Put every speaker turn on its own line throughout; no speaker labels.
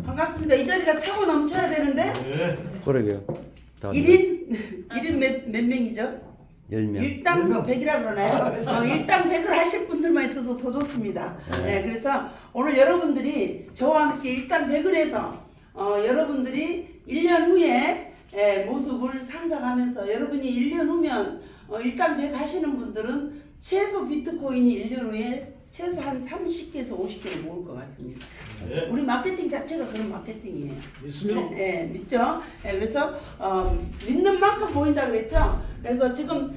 반갑습니다. 이 자리가 차고 넘쳐야 되는데
네.
그러게요.
1인 몇 명이죠?
10명.
일당 100이라 그러나요? 일당 100을 하실 분들만 있어서 더 좋습니다. 네, 그래서 오늘 여러분들이 저와 함께 일당 100을 해서 여러분들이 1년 후에 모습을 상상하면서 여러분이 1년 후면 일당 100 하시는 분들은 최소 비트코인이 1년 후에 최소 한 30개에서 50개를 모을 것 같습니다.
네.
우리 마케팅 자체가 그런 마케팅이에요.
믿습니다.
네, 믿죠? 그래서 믿는 만큼 보인다 그랬죠? 그래서 지금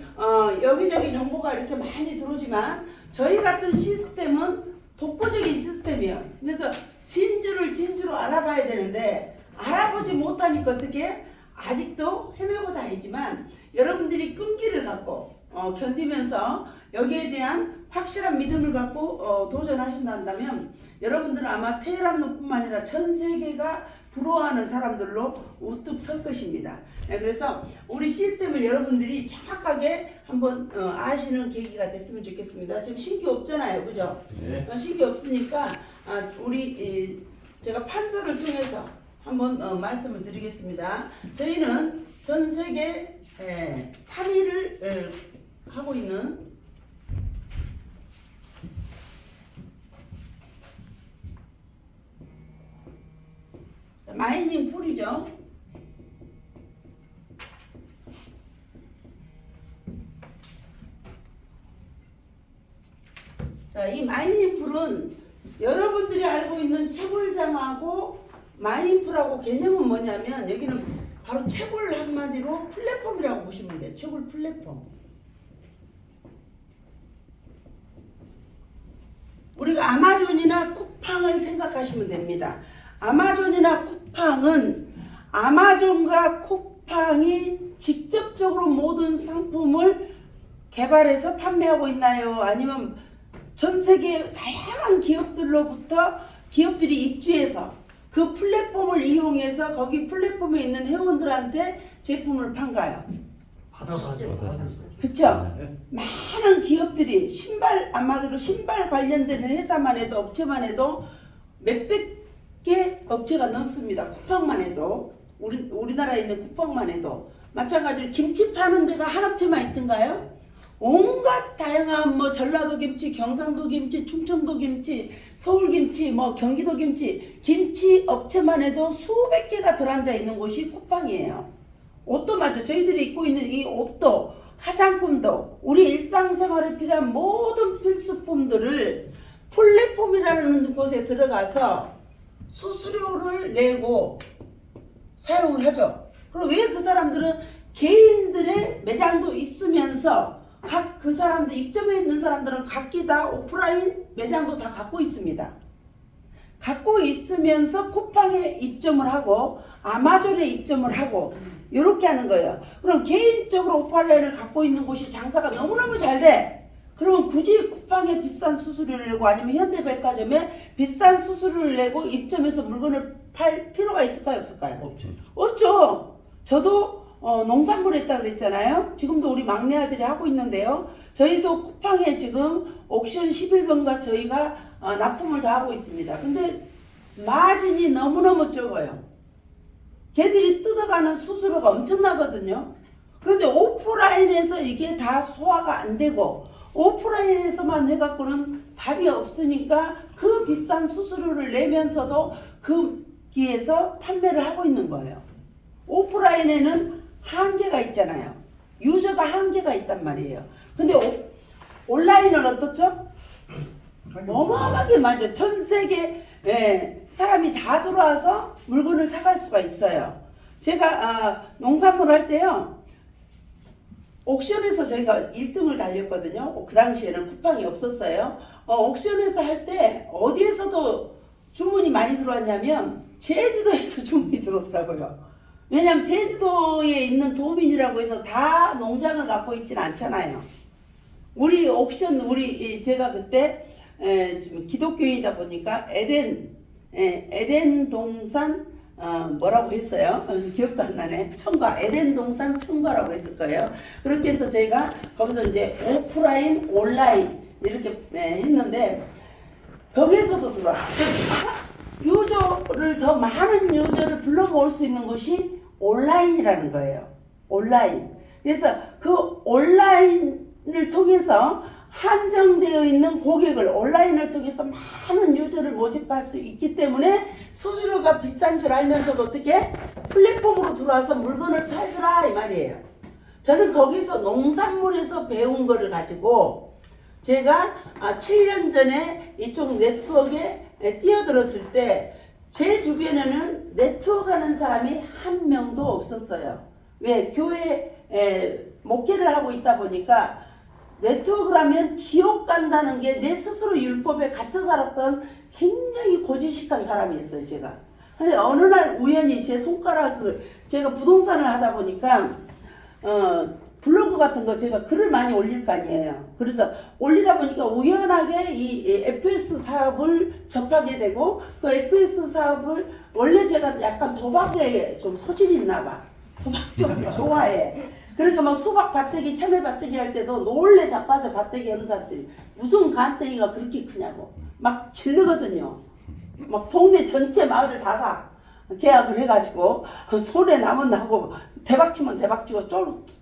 여기저기 정보가 이렇게 많이 들어오지만 저희 같은 시스템은 독보적인 시스템이에요. 그래서 진주로 알아봐야 되는데 알아보지 못하니까 어떻게 아직도 헤매고 다니지만 여러분들이 끈기를 갖고 견디면서 여기에 대한 확실한 믿음을 갖고 도전하신다면 여러분들은 아마 테헤란뿐만 아니라 전 세계가 부러워하는 사람들로 우뚝 설 것입니다. 그래서 우리 시스템을 여러분들이 정확하게 한번 아시는 계기가 됐으면 좋겠습니다. 지금 신규 없잖아요, 그죠?
네.
신규 없으니까 우리 제가 판서를 통해서 한번 말씀을 드리겠습니다. 저희는 전 세계 3위를 하고 있는 마이닝 풀이죠. 자, 이 마이닝 풀은 여러분들이 알고 있는 채굴장하고 마이닝 풀하고 개념은 뭐냐면 여기는 바로 채굴 한마디로 플랫폼이라고 보시면 돼요. 채굴 플랫폼. 우리가 아마존이나 쿠팡을 생각하시면 됩니다. 아마존이나 쿠팡은 아마존과 쿠팡이 직접적으로 모든 상품을 개발해서 판매하고 있나요? 아니면 전 세계 다양한 기업들로부터 기업들이 입주해서 그 플랫폼을 이용해서 거기 플랫폼에 있는 회원들한테 제품을 판가요?
받아서 하죠.
그쵸? 많은 기업들이 아마도 신발 관련된 회사만 해도 업체만 해도 몇백 개 업체가 넘습니다. 쿠팡만 해도 우리나라에 있는 쿠팡만 해도 마찬가지로 김치 파는 데가 한 업체만 있던가요? 온갖 다양한 전라도 김치, 경상도 김치, 충청도 김치, 서울 김치, 경기도 김치 업체만 해도 수백 개가 들어앉아 있는 곳이 쿠팡이에요. 옷도 맞죠. 저희들이 입고 있는 이 옷도 화장품도 우리 일상생활에 필요한 모든 필수품들을 플랫폼이라는 곳에 들어가서 수수료를 내고 사용을 하죠. 그럼 왜 그 사람들은 개인들의 매장도 있으면서 각 그 사람들 입점해 있는 사람들은 각기 다 오프라인 매장도 다 갖고 있습니다. 갖고 있으면서 쿠팡에 입점을 하고 아마존에 입점을 하고 이렇게 하는 거예요. 그럼 개인적으로 오프라인을 갖고 있는 곳이 장사가 너무너무 잘 돼. 그러면 굳이 쿠팡에 비싼 수수료를 내고 아니면 현대백화점에 비싼 수수료를 내고 입점해서 물건을 팔 필요가 있을까요? 없을까요?
없죠.
없죠. 저도 농산물 했다 그랬잖아요. 지금도 우리 막내 아들이 하고 있는데요. 저희도 쿠팡에 지금 옥션 11번가 저희가 납품을 다 하고 있습니다. 근데 마진이 너무너무 적어요. 걔들이 뜯어가는 수수료가 엄청나거든요. 그런데 오프라인에서 이게 다 소화가 안 되고 오프라인에서만 해갖고는 답이 없으니까 그 비싼 수수료를 내면서도 거기에서 판매를 하고 있는 거예요. 오프라인에는 한계가 있잖아요. 유저가 한계가 있단 말이에요. 근데 온라인은 어떻죠? 어마어마하게 많죠. 전 세계 사람이 다 들어와서 물건을 사갈 수가 있어요. 제가 농산물 할 때요. 옥션에서 저희가 1등을 달렸거든요. 그 당시에는 쿠팡이 없었어요. 옥션에서 할 때 어디에서도 주문이 많이 들어왔냐면 제주도에서 주문이 들어오더라고요. 왜냐하면 제주도에 있는 도민이라고 해서 다 농장을 갖고 있지는 않잖아요. 우리 옥션 제가 그때 지금 기독교인이다 보니까 에덴 동산 뭐라고 했어요? 기억도 안 나네. 청과 에덴 동산 청과라고 했을 거예요. 그렇게 해서 저희가 거기서 이제 오프라인, 온라인 이렇게 했는데 거기에서도 들어와. 유저를 유저를 더 많은 유저를 불러 모을 수 있는 것이 온라인이라는 거예요. 온라인. 그래서 그 온라인을 통해서 한정되어 있는 고객을 온라인을 통해서 많은 유저를 모집할 수 있기 때문에 수수료가 비싼 줄 알면서도 어떻게 플랫폼으로 들어와서 물건을 팔더라 이 말이에요. 저는 거기서 농산물에서 배운 거를 가지고 제가 7년 전에 이쪽 네트워크에 뛰어들었을 때 제 주변에는 네트워크 하는 사람이 한 명도 없었어요. 왜? 교회 목회를 하고 있다 보니까 네트워크라면 지옥 간다는 게 내 스스로 율법에 갇혀 살았던 굉장히 고지식한 사람이었어요, 제가. 근데 어느 날 우연히 제 손가락을, 제가 부동산을 하다 보니까, 블로그 같은 거 제가 글을 많이 올릴 거 아니에요. 그래서 올리다 보니까 우연하게 이 FX 사업을 접하게 되고, 그 FX 사업을 원래 제가 약간 도박에 좀 소질이 있나 봐. 도박 좀 좋아해. 그러니까 막 수박 밭대기, 참외 밭대기 할 때도 놀래 자빠져 밭대기 하는 사람들이 무슨 간땡이가 그렇게 크냐고 막 질르거든요. 막 동네 전체 마을을 다 사. 계약을 해가지고 손에 남은 나고 대박 치면 대박 치고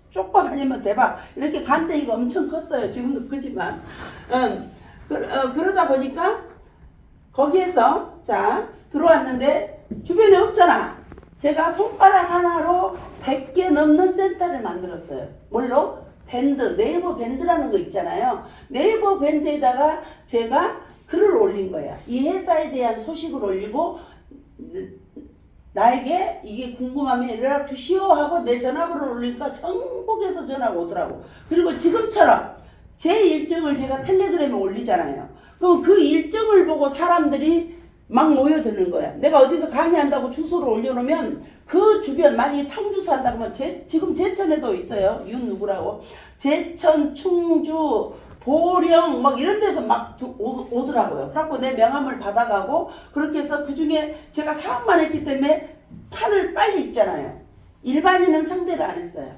쪽박 아니면 대박 이렇게 간땡이가 엄청 컸어요. 지금도 크지만 그러다 보니까 거기에서 자 들어왔는데 주변에 없잖아. 제가 손가락 하나로 100개 넘는 센터를 만들었어요. 뭘로? 밴드, 네이버 밴드라는 거 있잖아요. 네이버 밴드에다가 제가 글을 올린 거야. 이 회사에 대한 소식을 올리고 나에게 이게 궁금하면 연락 주시오 하고 내 전화번호를 올리니까 전국에서 전화가 오더라고. 그리고 지금처럼 제 일정을 제가 텔레그램에 올리잖아요. 그럼 그 일정을 보고 사람들이 막 모여드는 거야. 내가 어디서 강의한다고 주소를 올려놓으면 그 주변 만약에 청주서 한다고 하면 지금 제천에도 있어요. 윤 누구라고. 제천, 충주, 보령 막 이런 데서 막 오더라고요. 그래갖고 내 명함을 받아가고 그렇게 해서 그 중에 제가 사업만 했기 때문에 판을 빨리 읽잖아요. 일반인은 상대를 안 했어요.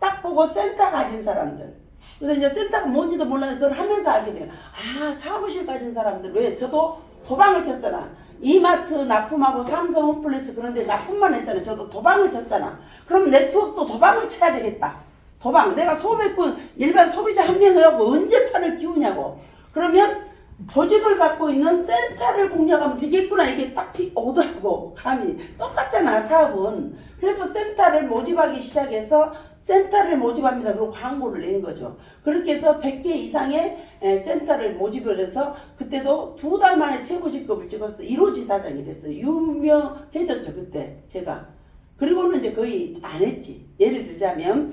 딱 보고 센터 가진 사람들. 근데 이제 센터가 뭔지도 몰랐는데 그걸 하면서 알게 돼요. 아, 사무실 가진 사람들. 왜? 저도 도방을 쳤잖아. 이마트 납품하고 삼성 홈플러스 그런데 납품만 했잖아. 저도 도방을 쳤잖아. 그럼 네트워크도 도방을 쳐야 되겠다. 도방. 내가 소매꾼 일반 소비자 한 명하고 언제 판을 끼우냐고. 그러면 조직을 갖고 있는 센터를 공략하면 되겠구나. 이게 딱 오더라고. 감이. 똑같잖아 사업은. 그래서 센터를 모집하기 시작해서 센터를 모집합니다. 그리고 광고를 낸 거죠. 그렇게 해서 100개 이상의 센터를 모집을 해서 그때도 2달 만에 최고직급을 찍었어. 1호 지사장이 됐어요. 유명해졌죠 그때 제가. 그리고는 이제 거의 안 했지. 예를 들자면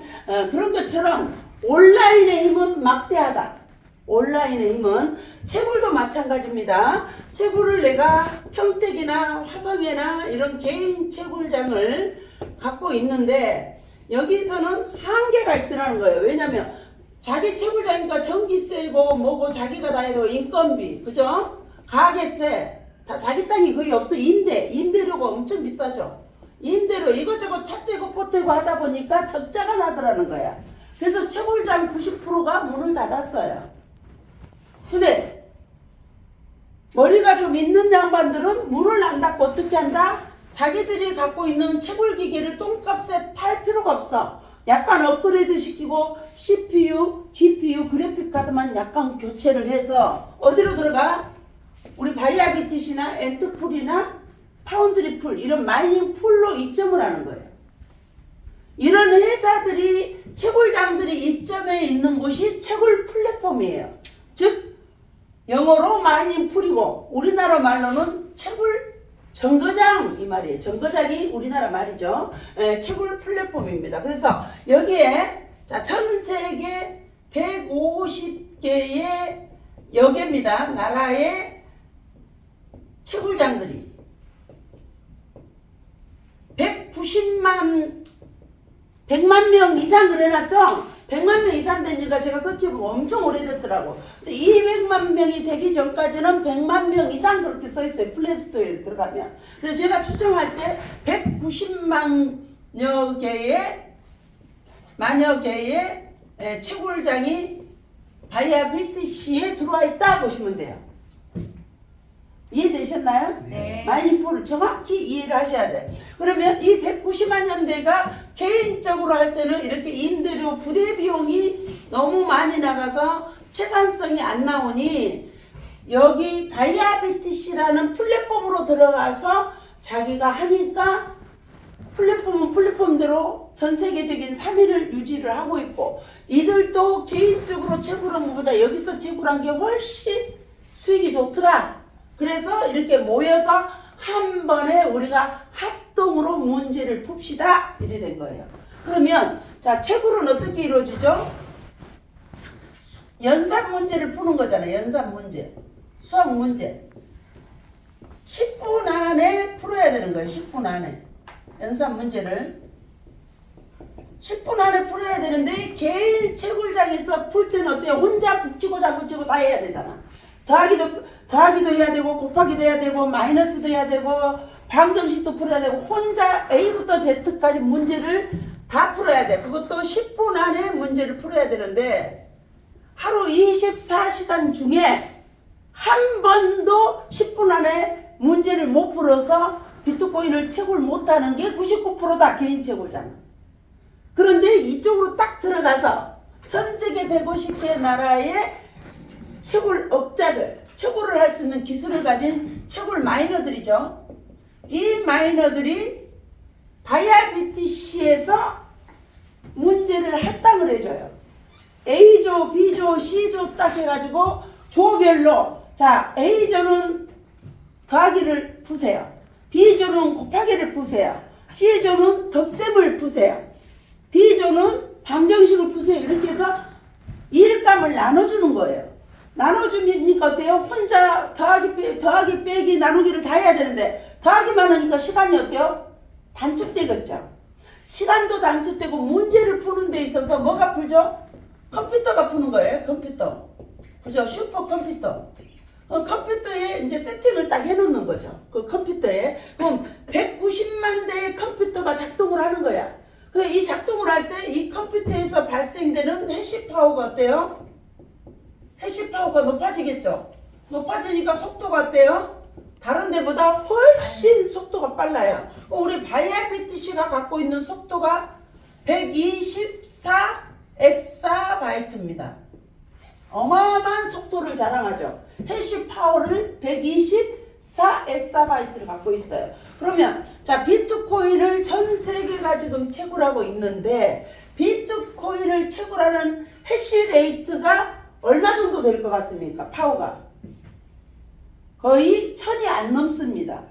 그런 것처럼 온라인의 힘은 막대하다. 온라인의 힘은 채굴도 마찬가지입니다. 채굴을 내가 평택이나 화성이나 이런 개인 채굴장을 갖고 있는데 여기서는 한계가 있더라는 거예요. 왜냐면 자기 채굴장이니까 전기세고 뭐고 자기가 다 해도 인건비 그죠? 가게세 다 자기 땅이 거의 없어. 임대료가 엄청 비싸죠. 임대료 이것저것 찻대고 포대고 하다 보니까 적자가 나더라는 거야. 그래서 채굴장 90%가 문을 닫았어요. 근데 머리가 좀 있는 양반들은 문을 안 닫고 어떻게 한다? 자기들이 갖고 있는 채굴기계를 똥값에 팔 필요가 없어. 약간 업그레이드 시키고 CPU, GPU, 그래픽카드만 약간 교체를 해서 어디로 들어가? 우리 바이아비티시나 엔트풀이나 파운드리풀 이런 마이닝 풀로 입점을 하는 거예요. 이런 회사들이 채굴장들이 입점해 있는 곳이 채굴 플랫폼이에요. 즉 영어로 마이닝 풀이고 우리나라 말로는 채굴 정거장 이 말이에요. 정거장이 우리나라 말이죠. 채굴 플랫폼입니다. 그래서 여기에 자, 전 세계 150개의 여개입니다. 나라의 채굴장들이 100만 명 이상을 해놨죠? 100만 명 이상 되니까 제가 서치해보면 엄청 오래됐더라고. 근데 200만 명이 되기 전까지는 100만 명 이상 그렇게 써있어요. 플레이스토어에 들어가면. 그래서 제가 추정할 때 190만여 개의 채굴장이 바이아비티시에 들어와 있다 보시면 돼요. 이해되셨나요?
네.
마이닝풀을 정확히 이해를 하셔야 돼. 그러면 이 190만 년대가 개인적으로 할 때는 이렇게 임대료 부대 비용이 너무 많이 나가서 채산성이 안 나오니 여기 바이아비티시라는 플랫폼으로 들어가서 자기가 하니까 플랫폼은 플랫폼대로 전 세계적인 3위를 유지를 하고 있고 이들도 개인적으로 채굴한 것보다 여기서 채굴한 게 훨씬 수익이 좋더라. 그래서 이렇게 모여서 한 번에 우리가 합동으로 문제를 풉시다. 이래 된 거예요. 그러면 자 채굴은 어떻게 이루어지죠? 연산 문제를 푸는 거잖아요. 연산 문제. 수학 문제. 10분 안에 풀어야 되는 거예요. 10분 안에. 연산 문제를 10분 안에 풀어야 되는데 개인 채굴장에서 풀 때는 어때요? 혼자 북치고 잡붙이고 다 해야 되잖아. 더하기도 해야 되고 곱하기도 해야 되고 마이너스도 해야 되고 방정식도 풀어야 되고 혼자 A부터 Z까지 문제를 다 풀어야 돼. 그것도 10분 안에 문제를 풀어야 되는데 하루 24시간 중에 한 번도 10분 안에 문제를 못 풀어서 비트코인을 채굴 못하는 게 99%다. 개인 채굴장. 그런데 이쪽으로 딱 들어가서 전 세계 150개 나라의 채굴업자들, 채굴을 할 수 있는 기술을 가진 채굴 마이너들이죠. 이 마이너들이 바이아비티시에서 문제를 할당을 해줘요. A조, B조, C조 딱 해가지고 조별로 자 A조는 더하기를 푸세요. B조는 곱하기를 푸세요. C조는 덧셈을 푸세요. D조는 방정식을 푸세요. 이렇게 해서 일감을 나눠주는 거예요. 나눠주니까 어때요? 혼자 더하기 빼기 나누기를 다 해야 되는데 더하기만 하니까 시간이 어때요? 단축되겠죠. 시간도 단축되고 문제를 푸는 데 있어서 뭐가 풀죠? 컴퓨터가 푸는 거예요. 컴퓨터. 그죠? 슈퍼컴퓨터. 컴퓨터에 이제 세팅을 딱 해놓는 거죠. 그 컴퓨터에. 그럼 190만 대의 컴퓨터가 작동을 하는 거야. 이 작동을 할 때 이 컴퓨터에서 발생되는 해시 파워가 어때요? 해시 파워가 높아지겠죠. 높아지니까 속도가 어때요? 다른 데보다 훨씬 속도가 빨라요. 우리 바이아비티시가 갖고 있는 속도가 124 엑사바이트입니다. 어마어마한 속도를 자랑하죠. 해시 파워를 124 엑사바이트를 갖고 있어요. 그러면 자 비트코인을 전 세계가 지금 채굴하고 있는데 비트코인을 채굴하는 해시레이트가 얼마 정도 될 것 같습니까? 파워가 거의 1000이 안 넘습니다.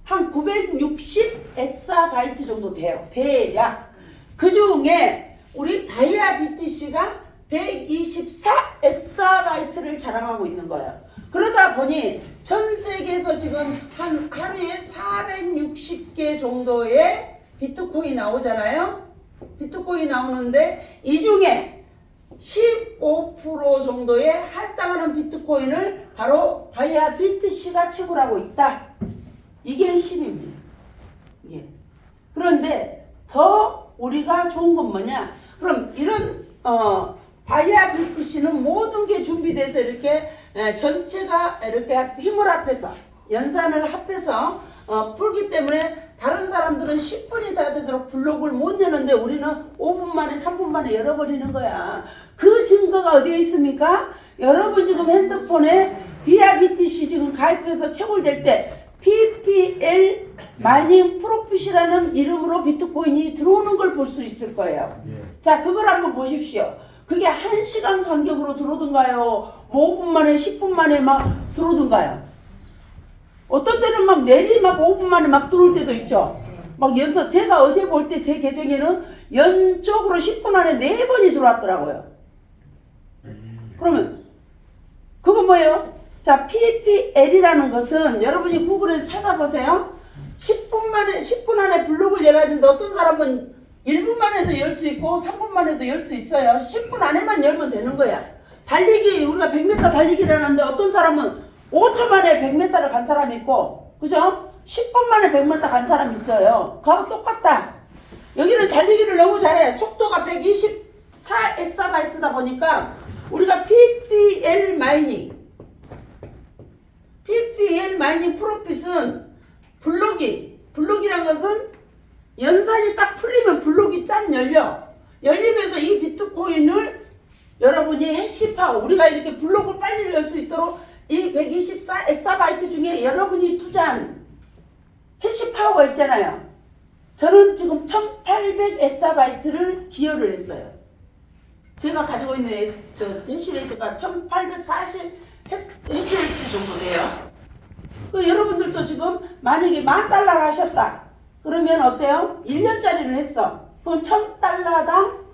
한 960 엑사바이트 정도 돼요. 대략. 그 중에 우리 바이아비티시가 124 엑사바이트를 자랑하고 있는 거예요. 그러다 보니 전 세계에서 지금 한 하루에 460개 정도의 비트코인 나오잖아요. 비트코인 나오는데 이 중에 15% 정도의 할당하는 비트코인을 바로 바이아비티시가 채굴하고 있다. 이게 핵심입니다. 이게. 그런데 더 우리가 좋은 건 뭐냐? 그럼 이런 바이아비티시는 모든 게 준비돼서 이렇게 전체가 이렇게 힘을 합해서 연산을 합해서 풀기 때문에 다른 사람들은 10분이 다 되도록 블록을 못 여는데 우리는 5분 만에 3분 만에 열어버리는 거야. 그 증거가 어디에 있습니까? 여러분 지금 핸드폰에 바이아비티시 지금 가입해서 채굴될 때 PPL 마이닝 프로핏이라는 이름으로 비트코인이 들어오는 걸 볼 수 있을 거예요. 자, 그걸 한번 보십시오. 그게 1시간 간격으로 들어오던가요? 5분 만에 10분 만에 막 들어오던가요? 어떤 때는 막 내리 막 5분 만에 막 들어올 때도 있죠. 막 연속 제가 어제 볼 때 제 계정에는 연속으로 10분 안에 4번이 들어왔더라고요. 그러면 그거 뭐예요? 자, PPL이라는 것은 여러분이 구글에서 찾아보세요. 10분 안에 블록을 열어야 되는데 어떤 사람은 1분 만에도 열 수 있고 3분 만에도 열 수 있어요. 10분 안에만 열면 되는 거야. 달리기 우리가 100m 달리기를 하는데 어떤 사람은 5초 만에 100m를 간 사람이 있고 그죠? 10분 만에 100m 간 사람이 있어요. 그하고 똑같다. 여기는 달리기를 너무 잘해. 속도가 124 엑사바이트다 보니까 우리가 PPL 마이닝 PPL 마이닝 프로핏은 블록이란 것은 연산이 딱 풀리면 블록이 짠 열리면서 이 비트코인을 여러분이 해시파워, 우리가 이렇게 블록을 빨리 열 수 있도록 이 124 엑사바이트 중에 여러분이 투자한 해시파워가 있잖아요. 저는 지금 1800 엑사바이트를 기여를 했어요. 제가 가지고 있는 해시레이트가 1840 해시레이트 정도 돼요. 여러분들도 지금 만약에 $10,000 하셨다. 그러면 어때요? 1년짜리를 했어. 그럼 $1,000당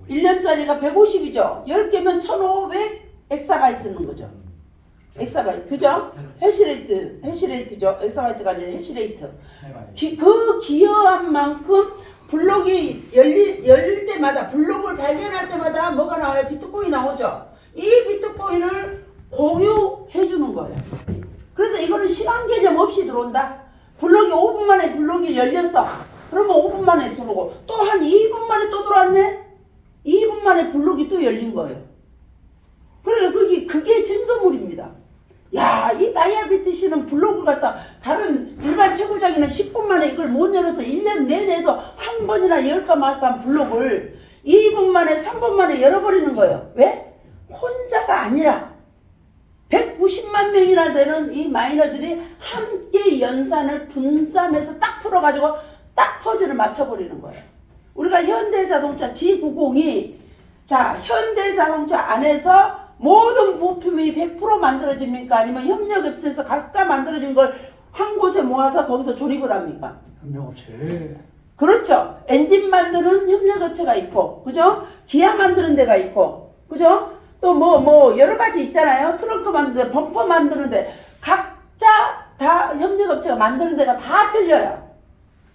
1년짜리가 150이죠. 10개면 1500 엑사바이트는 거죠. 엑사바이트. 그죠? 해시레이트죠. 엑사바이트가 아니라 해시레이트. 그 기여한 만큼 블록이 열릴 때마다, 블록을 발견할 때마다 뭐가 나와요? 비트코인 나오죠. 이 비트코인을 공유해 주는 거예요. 그래서 이거는 시간 개념 없이 들어온다. 블록이 5분 만에 블록이 열렸어. 그러면 5분 만에 들어오고 또 한 2분 만에 또 들어왔네. 2분 만에 블록이 또 열린 거예요. 그러니까 그게 증거물입니다. 야, 이 바이아비트씨는 블록을 갖다 다른 일반 채굴장에는 10분 만에 이걸 못 열어서 1년 내내도 한 번이나 열까 말까 한 블록을 2분 만에 3분 만에 열어버리는 거예요. 왜? 혼자가 아니라 190만 명이나 되는 이 마이너들이 함께 연산을 분담해서 딱 풀어가지고 딱 퍼즐을 맞춰버리는 거예요. 우리가 현대자동차 G90이 자, 현대자동차 안에서 모든 부품이 100% 만들어집니까? 아니면 협력업체에서 각자 만들어진 걸 한 곳에 모아서 거기서 조립을 합니까?
협력업체.
그렇죠. 엔진 만드는 협력업체가 있고, 그죠? 기아 만드는 데가 있고, 그죠? 또 뭐 여러 가지 있잖아요. 트렁크 만드는 데, 범퍼 만드는 데 각자 다 협력업체가 만드는 데가 다 틀려요.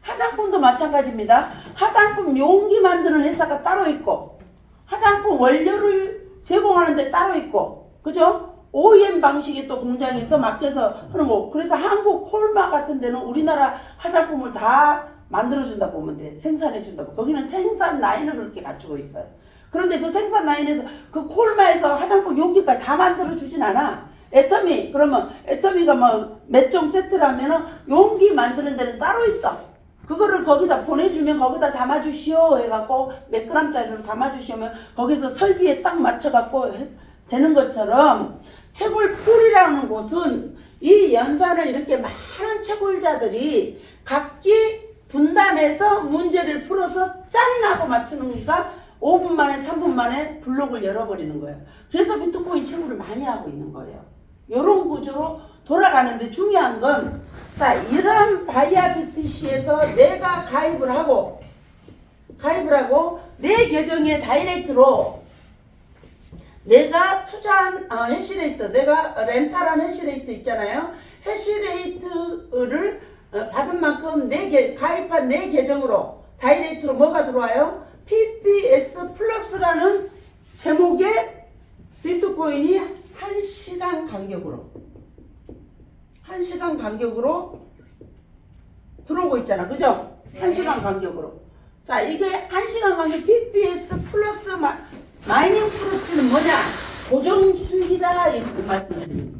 화장품도 마찬가지입니다. 화장품 용기 만드는 회사가 따로 있고, 화장품 원료를 제공하는 데 따로 있고, 그죠? OEM 방식의 또 공장에서 맡겨서 하는 거. 그래서 한국 콜마 같은 데는 우리나라 화장품을 다 만들어준다 보면 돼. 생산해준다. 거기는 생산 라인을 그렇게 갖추고 있어요. 그런데 그 생산 라인에서 그 콜마에서 화장품 용기까지 다 만들어주진 않아. 애터미, 그러면 애터미가 뭐 몇 종 세트라면은 용기 만드는 데는 따로 있어. 그거를 거기다 보내주면 거기다 담아주시오 해갖고 몇 그램짜리를 담아주시면 거기서 설비에 딱 맞춰갖고 되는 것처럼 채굴풀이라는 곳은 이 연산을 이렇게 많은 채굴자들이 각기 분담해서 문제를 풀어서 짠 하고 맞추는 거니까 5분 만에 3분 만에 블록을 열어버리는 거예요. 그래서 비트코인 채굴을 많이 하고 있는 거예요. 이런 구조로 돌아가는데 중요한 건 자, 이런 바이아비트시에서 내가 가입을 하고 내 계정에 다이렉트로 내가 투자한 해시레이트, 내가 렌탈한 해시레이트 있잖아요. 해시레이트를 받은 만큼 가입한 내 계정으로 다이렉트로 뭐가 들어와요? PPS 플러스라는 제목의 비트코인이 1시간 간격으로 들어오고 있잖아. 그죠? 1시간 간격으로. 자, 이게 1시간 간격 PPS 플러스 마이닝 프로치는 뭐냐? 고정 수익이다. 이렇게 말씀드립니다.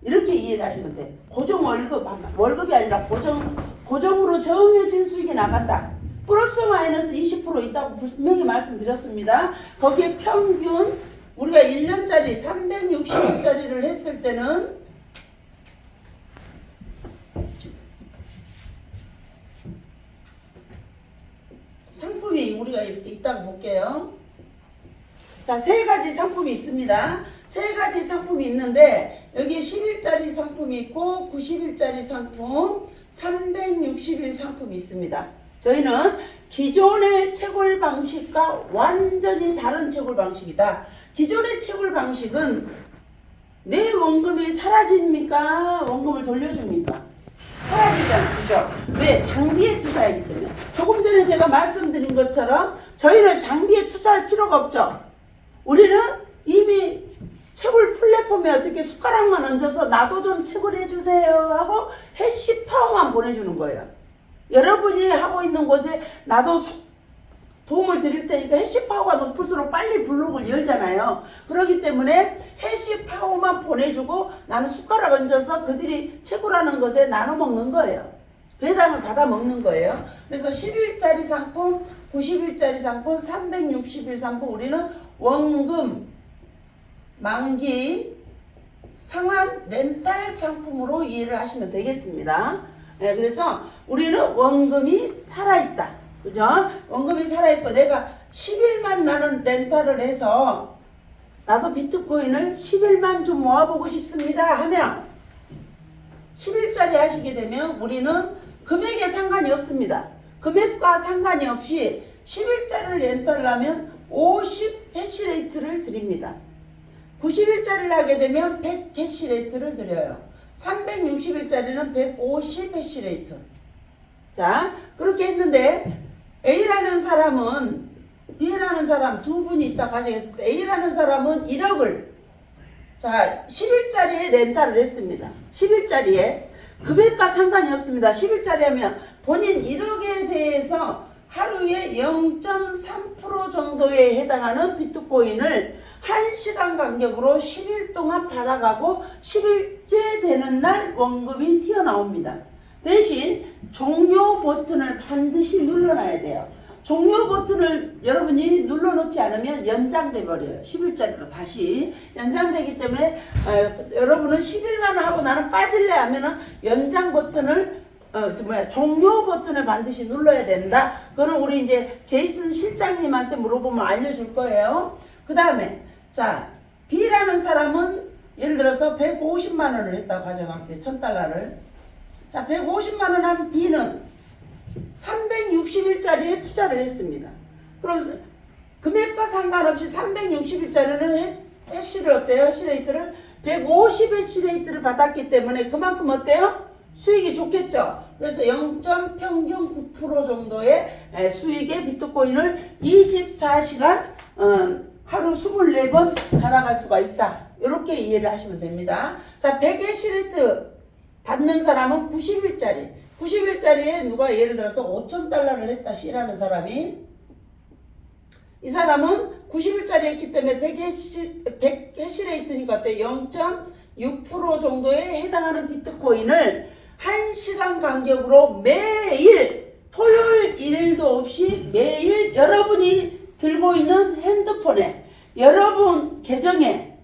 이렇게 이해를 하시면 돼. 고정 월급이 아니라 고정으로 정해진 수익이 나간다. 플러스 마이너스 20% 있다고 분명히 말씀드렸습니다. 거기에 평균 우리가 1년짜리 360일짜리를 했을 때는 상품이 우리가 이렇게 있다고 볼게요. 자, 세 가지 상품이 있습니다. 세 가지 상품이 있는데 여기 10일짜리 상품이 있고 90일짜리 상품, 360일 상품이 있습니다. 저희는 기존의 채굴 방식과 완전히 다른 채굴 방식이다. 기존의 채굴 방식은 내 원금이 사라집니까? 원금을 돌려줍니까? 사라지잖아요. 그죠? 왜? 장비에 투자하기 때문에. 조금 전에 제가 말씀드린 것처럼 저희는 장비에 투자할 필요가 없죠. 우리는 이미 채굴 플랫폼에 어떻게 숟가락만 얹어서 나도 좀 채굴해 주세요 하고 해시파워만 보내주는 거예요. 여러분이 하고 있는 곳에 나도 도움을 드릴 테니까 해시파워가 높을수록 빨리 블록을 열잖아요. 그렇기 때문에 해시파워만 보내주고 나는 숟가락 얹어서 그들이 채굴하는 것에 나눠 먹는 거예요. 배당을 받아 먹는 거예요. 그래서 10일짜리 상품, 90일짜리 상품, 360일 상품, 우리는 원금, 만기, 상환, 렌탈 상품으로 이해를 하시면 되겠습니다. 네, 그래서 우리는 원금이 살아있다. 그죠? 원금이 살아있고 내가 10일만 나는 렌탈을 해서 나도 비트코인을 10일만 좀 모아보고 싶습니다 하면 10일짜리 하시게 되면 우리는 금액에 상관이 없습니다. 금액과 상관이 없이 10일짜리를 렌탈을 하면 50 해시레이트를 드립니다. 90일짜리를 하게 되면 100 해시레이트를 드려요. 360일짜리는 150 해시레이트. 자, 그렇게 했는데 A라는 사람은 B라는 사람 두 분이 있다 가정했을 때 A라는 사람은 1억을 자 10일짜리에 렌탈을 했습니다. 10일짜리에 금액과 상관이 없습니다. 10일짜리 하면 본인 1억에 대해서 하루에 0.3% 정도에 해당하는 비트코인을 1시간 간격으로 10일 동안 받아가고 10일째 되는 날 원금이 튀어나옵니다. 대신 종료 버튼을 반드시 눌러놔야 돼요. 종료 버튼을 여러분이 눌러놓지 않으면 연장돼 버려요. 10일짜리로 다시 연장되기 때문에 여러분은 10일만 하고 나는 빠질래 하면은 연장 버튼을 종료 버튼을 반드시 눌러야 된다. 그거는 우리 이제 제이슨 실장님한테 물어보면 알려줄 거예요. 그 다음에 자 B라는 사람은 예를 들어서 150만 원을 했다고 가정할게요. 1000달러를. 자 150만 원 한 B는 360일짜리에 투자를 했습니다. 그럼 금액과 상관없이 360일짜리는 해시를 어때요? 해시레이트를 150 해시레이트를 받았기 때문에 그만큼 어때요? 수익이 좋겠죠. 그래서 0. 평균 9% 정도의 수익의 비트코인을 24시간 하루 24번 받아갈 수가 있다. 이렇게 이해를 하시면 됩니다. 자, 100 해시레이트 받는 사람은 90일짜리. 90일짜리에 누가 예를 들어서 5,000달러를 했다. C라는 사람이. 이 사람은 90일짜리 했기 때문에 100 해시레이트니까 어때? 0.6% 정도에 해당하는 비트코인을 1시간 간격으로 매일 토요일 일요일도 없이 매일 여러분이 들고 있는 핸드폰에 여러분 계정에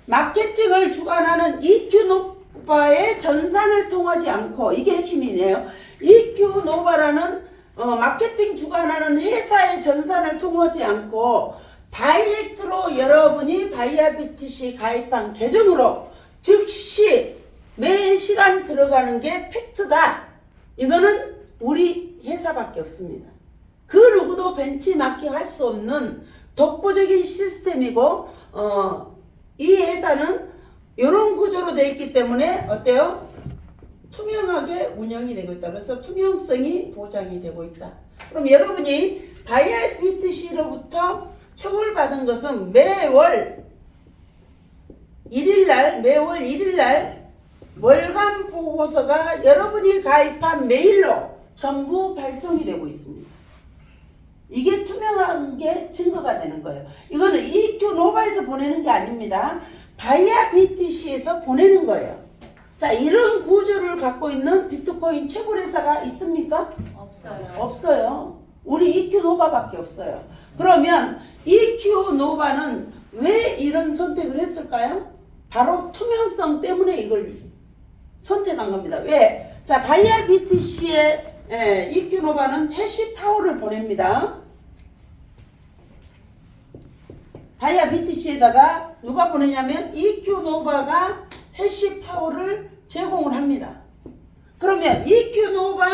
마케팅을 주관하는 EQ노바의 전산을 통하지 않고 이게 핵심이네요. EQ노바라는 마케팅 주관하는 회사의 전산을 통하지 않고 다이렉트로 여러분이 바이아BTC 가입한 계정으로 즉시 매시간 들어가는 게 팩트다. 이거는 우리 회사밖에 없습니다. 그 누구도 벤치마킹 할 수 없는 독보적인 시스템이고 이 회사는 이런 구조로 되어 있기 때문에 어때요? 투명하게 운영이 되고 있다. 그래서 투명성이 보장이 되고 있다. 그럼 여러분이 바이아BTC로부터 처벌받은 것은 매월 1일날 월간 보고서가 여러분이 가입한 메일로 전부 발송이 되고 있습니다. 이게 투명한 게 증거가 되는 거예요. 이거는 EQ노바에서 보내는 게 아닙니다. 바이아BTC에서 보내는 거예요. 자, 이런 구조를 갖고 있는 비트코인 채굴회사가 있습니까?
없어요.
없어요. 우리 EQ노바밖에 없어요. 그러면 EQ노바는 왜 이런 선택을 했을까요? 바로 투명성 때문에 이걸 선택한 겁니다. 왜? 자, 바이아BTC의 EQ노바는 해시파워를 보냅니다. 바이아BTC에다가 누가 보내냐면 EQ노바가 해시파워를 제공을 합니다. 그러면 EQ노바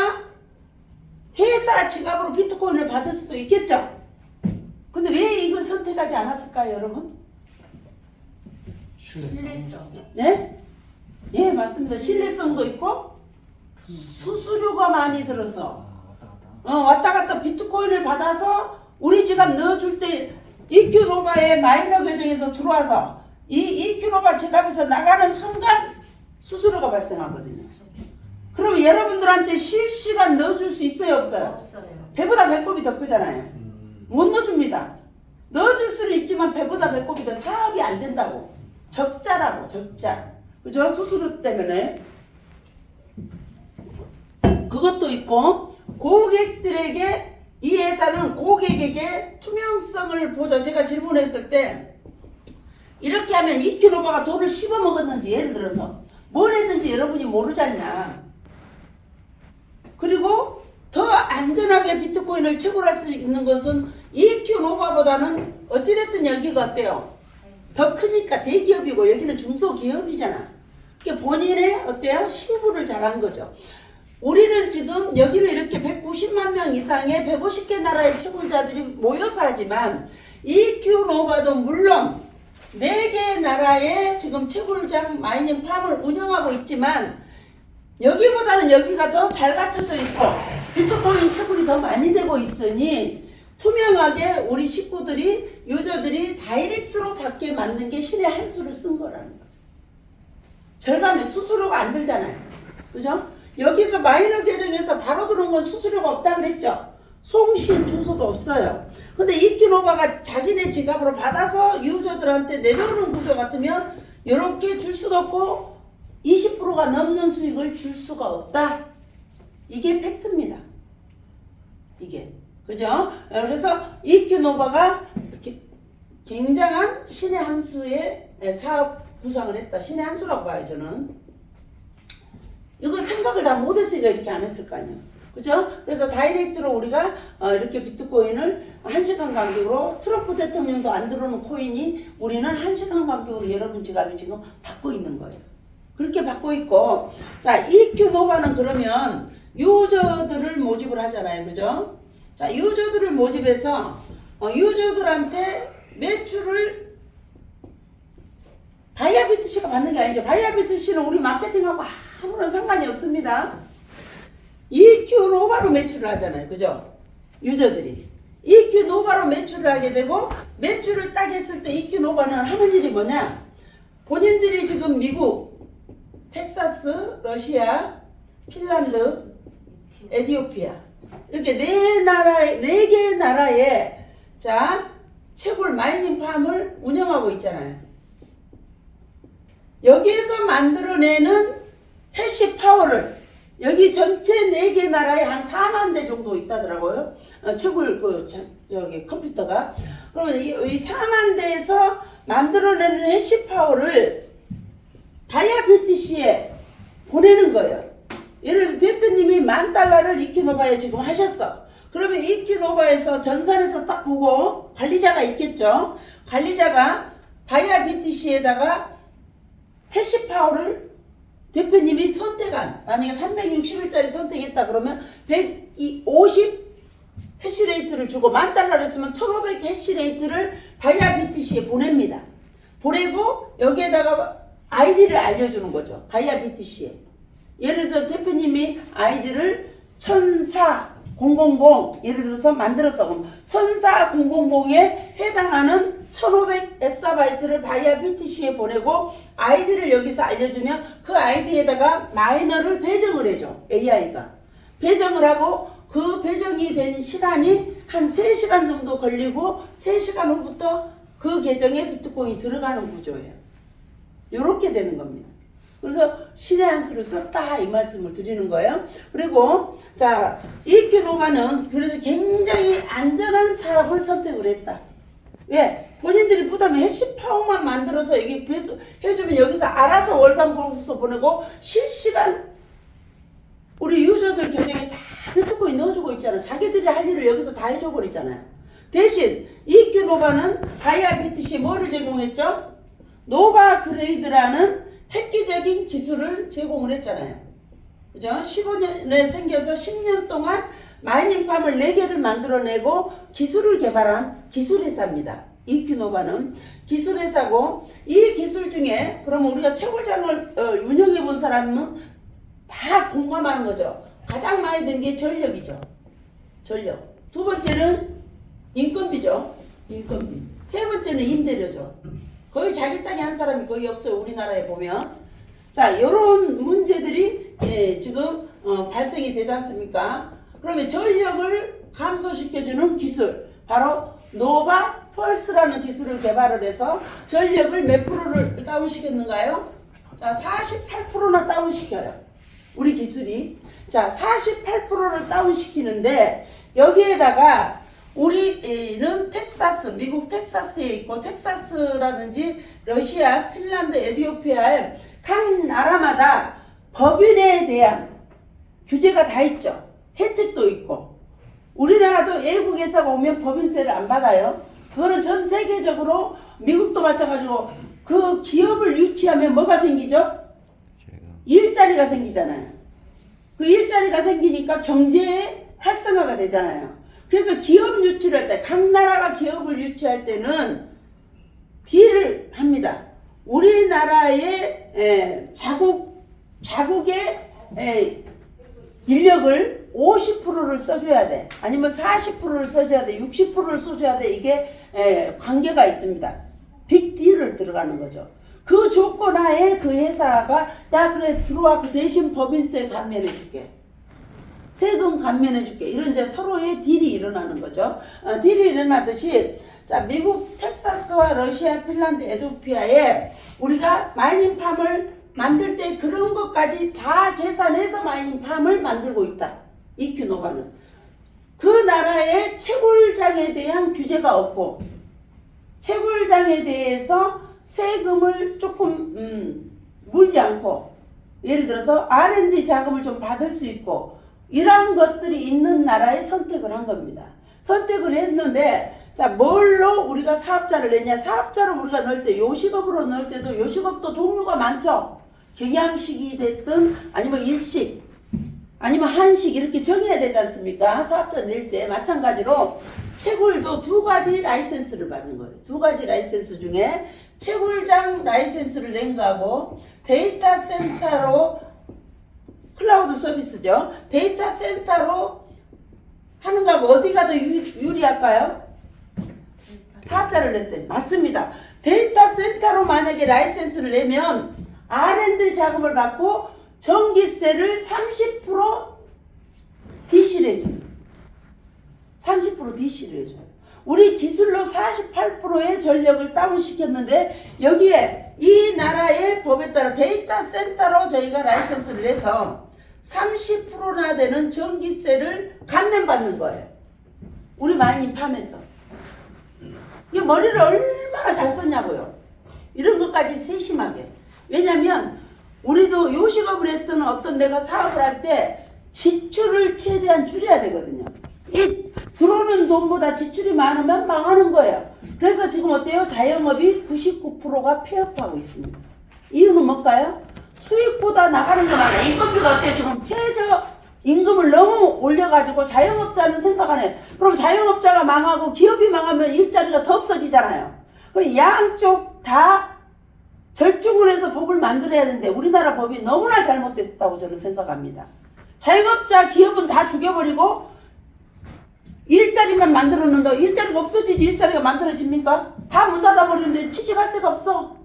회사 지갑으로 비트코인을 받을 수도 있겠죠. 근데 왜 이걸 선택하지 않았을까요, 여러분?
신뢰성.
네? 예, 맞습니다. 신뢰성도 있고 수수료가 많이 들어서 왔다 갔다 비트코인을 받아서 우리 지갑 넣어줄 때 EQ노바의 마이너 계정에서 들어와서 이 EQ노바 지갑에서 나가는 순간 수수료가 발생하거든요. 그럼 여러분들한테 실시간 넣어줄 수 있어요, 없어요?
없어요.
배보다 배꼽이 더 크잖아요. 못 넣어줍니다. 넣어줄 수는 있지만 배보다 배꼽이다. 사업이 안 된다고. 적자라고, 적자. 그죠? 수수료 때문에. 그것도 있고, 고객들에게, 이 회사는 고객에게 투명성을 보죠. 제가 질문했을 때, 이렇게 하면 이큐노바가 돈을 씹어 먹었는지, 예를 들어서, 뭘 했는지 여러분이 모르잖냐. 그리고 더 안전하게 비트코인을 채굴할 수 있는 것은 이큐노바보다는 어찌됐든 여기가 어때요? 더 크니까 대기업이고 여기는 중소기업이잖아. 그게 본인의 어때요? 신부를 잘한 거죠. 우리는 지금 여기는 이렇게 190만 명 이상의 150개 나라의 채굴자들이 모여서 하지만 이큐노바도 물론 4개 나라의 지금 채굴장 마이닝 팜을 운영하고 있지만 여기보다는 여기가 더 잘 갖춰져 있고 비트코인 채굴이 더 많이 되고 있으니 투명하게 우리 식구들이 유저들이 다이렉트로 받게 만든 게 신의 한 수를 쓴 거라는 거죠. 절감에 수수료가 안 들잖아요. 그죠? 여기서 마이너 계정에서 바로 들어온 건 수수료가 없다 그랬죠. 송신 주소도 없어요. 근데 이큐노바가 자기네 지갑으로 받아서 유저들한테 내려오는 구조 같으면 이렇게 줄 수도 없고 20%가 넘는 수익을 줄 수가 없다. 이게 팩트입니다. 이게. 그죠? 그래서 이큐노바가 굉장한 신의 한 수의 사업 구상을 했다. 신의 한 수라고 봐요, 저는. 이거 생각을 다 못했으니까 이렇게 안 했을 거 아니에요. 그죠? 그래서 다이렉트로 우리가 이렇게 비트코인을 1시간 간격으로 트럼프 대통령도 안 들어오는 코인이 우리는 1시간 간격으로 여러분 지갑에 지금 받고 있는 거예요. 그렇게 받고 있고, 자, 이큐노바는 그러면 유저들을 모집을 하잖아요. 그죠? 자, 유저들을 모집해서 유저들한테 매출을 바이아비트씨가 받는 게 아니죠. 바이아비트씨는 우리 마케팅하고 아무런 상관이 없습니다. 이큐노바로 매출을 하잖아요. 그죠? 유저들이. 이큐노바로 매출을 하게 되고 매출을 딱 했을 때 이큐노바는 하는 일이 뭐냐? 본인들이 지금 미국, 텍사스, 러시아, 핀란드, 에티오피아 이렇게 4개의 나라에 자 채굴 마이닝 팜을 운영하고 있잖아요. 여기에서 만들어내는 해시 파워를 여기 전체 4개 나라에 한 4만 대 정도 있다더라고요. 채굴 저기 컴퓨터가. 그러면 이 4만 대에서 만들어내는 해시 파워를 바이아비트씨에 보내는 거예요. 예를 들어 대표님이 $10,000를 이큐노바에 지금 하셨어. 그러면 이큐노바에서 전산에서 딱 보고 관리자가 있겠죠. 관리자가 바이아비트씨에다가 해시파워를 대표님이 선택한, 만약에 360일짜리 선택했다 그러면 150 해시레이트를 주고 $10,000를 했으면 1500 해시레이트를 바이아비트씨에 보냅니다. 보내고 여기에다가 아이디를 알려주는 거죠. 바이아비트씨에. 예를 들어서 대표님이 아이디를 14000 예를 들어서 만들어서 14000에 해당하는 1500 에사바이트를 바이아비트씨에 보내고 아이디를 여기서 알려주면 그 아이디에다가 마이너를 배정을 해줘. AI가. 배정을 하고 그 배정이 된 시간이 한 3시간 정도 걸리고 3시간 후부터 그 계정에 비트코인이 들어가는 구조예요. 이렇게 되는 겁니다. 그래서 신의 한 수를 썼다 이 말씀을 드리는 거예요. 그리고 자 이큐노바는 그래서 굉장히 안전한 사업을 선택을 했다. 왜? 본인들이 부담해 해시파워만 만들어서 여기 배수 해주면 여기서 알아서 월간 보고서 보내고 실시간 우리 유저들 계정에 다 비트코인 넣어주고 있잖아. 자기들이 할 일을 여기서 다 해줘 버리잖아요. 대신 이큐노바는 바이아비트씨 뭐를 제공했죠? 노바 그레이드라는 획기적인 기술을 제공을 했잖아요. 그죠? 15년에 생겨서 10년 동안 마이닝팜을 4개를 만들어내고 기술을 개발한 기술회사입니다. 이큐노바는 기술회사고 이 기술 중에 그럼 우리가 채굴장을 운영해 본 사람은 다 공감하는 거죠. 가장 많이 든 게 전력이죠. 전력. 두 번째는 인건비죠. 인건비. 세 번째는 임대료죠. 거의 자기 땅에 한 사람이 거의 없어요. 우리나라에 보면. 자, 이런 문제들이 지금 발생이 되지 않습니까? 그러면 전력을 감소시켜주는 기술. 바로 노바 펄스라는 기술을 개발을 해서 전력을 몇 프로를 다운시켰는가요? 자, 48%나 다운시켜요. 우리 기술이. 자, 48%를 다운시키는데 여기에다가 우리는 텍사스, 미국 텍사스에 있고 텍사스라든지 러시아, 핀란드, 에티오피아에 각 나라마다 법인에 대한 규제가 다 있죠. 혜택도 있고. 우리나라도 외국 회사가 오면 법인세를 안 받아요. 그거는 전 세계적으로 미국도 마찬가지고 그 기업을 유치하면 뭐가 생기죠? 일자리가 생기잖아요. 그 일자리가 생기니까 경제의 활성화가 되잖아요. 그래서 기업 유치를 할 때, 각 나라가 기업을 유치할 때는 딜을 합니다. 우리나라의 자국의 인력을 50%를 써줘야 돼. 아니면 40%를 써줘야 돼. 60%를 써줘야 돼. 이게 관계가 있습니다. 빅딜을 들어가는 거죠. 그 조건 하에 그 회사가 야 그래 들어와 그 대신 법인세 감면해 줄게. 세금 감면해 줄게. 이런 이제 서로의 딜이 일어나는 거죠. 딜이 일어나듯이 자 미국 텍사스와 러시아, 핀란드, 에티오피아에 우리가 마이닝팜을 만들 때 그런 것까지 다 계산해서 마이닝팜을 만들고 있다. 이큐노바는. 그 나라의 채굴장에 대한 규제가 없고 채굴장에 대해서 세금을 조금 물지 않고 예를 들어서 R&D 자금을 좀 받을 수 있고 이러한 것들이 있는 나라에 선택을 한 겁니다. 선택을 했는데 자 뭘로 우리가 사업자를 냈냐. 사업자를 우리가 넣을 때 요식업으로 넣을 때도 요식업도 종류가 많죠. 경양식이 됐든 아니면 일식 아니면 한식 이렇게 정해야 되지 않습니까? 사업자 낼 때 마찬가지로 채굴도 두 가지 라이센스를 받는 거예요. 두 가지 라이센스 중에 채굴장 라이센스를 낸 거하고 데이터 센터로 클라우드 서비스죠. 데이터 센터로 하는 거하고 어디가 더 유리할까요? 사업자를 냈대. 맞습니다. 데이터 센터로 만약에 라이센스를 내면 R&D 자금을 받고 전기세를 30% DC를 해줘요. 30% DC를 해줘요. 우리 기술로 48%의 전력을 다운시켰는데 여기에 이 나라의 법에 따라 데이터 센터로 저희가 라이센스를 해서 30%나 되는 전기세를 감면받는 거예요. 우리 마이닝팜에서. 이 머리를 얼마나 잘 썼냐고요. 이런 것까지 세심하게. 왜냐면 우리도 요식업을 했던 어떤 내가 사업을 할 때 지출을 최대한 줄여야 되거든요. 이 들어오는 돈보다 지출이 많으면 망하는 거예요. 그래서 지금 어때요? 자영업이 99%가 폐업하고 있습니다. 이유는 뭘까요? 수익보다 나가는 게 많아요. 인건비가 어때요? 지금 최저 임금을 너무 올려가지고 자영업자는 생각 안 해요. 그럼 자영업자가 망하고 기업이 망하면 일자리가 더 없어지잖아요. 양쪽 다 절충을 해서 법을 만들어야 되는데 우리나라 법이 너무나 잘못됐다고 저는 생각합니다. 자영업자 기업은 다 죽여버리고 일자리만 만들었는데 일자리가 없어지지 일자리가 만들어집니까? 다 문 닫아버리는데 취직할 데가 없어.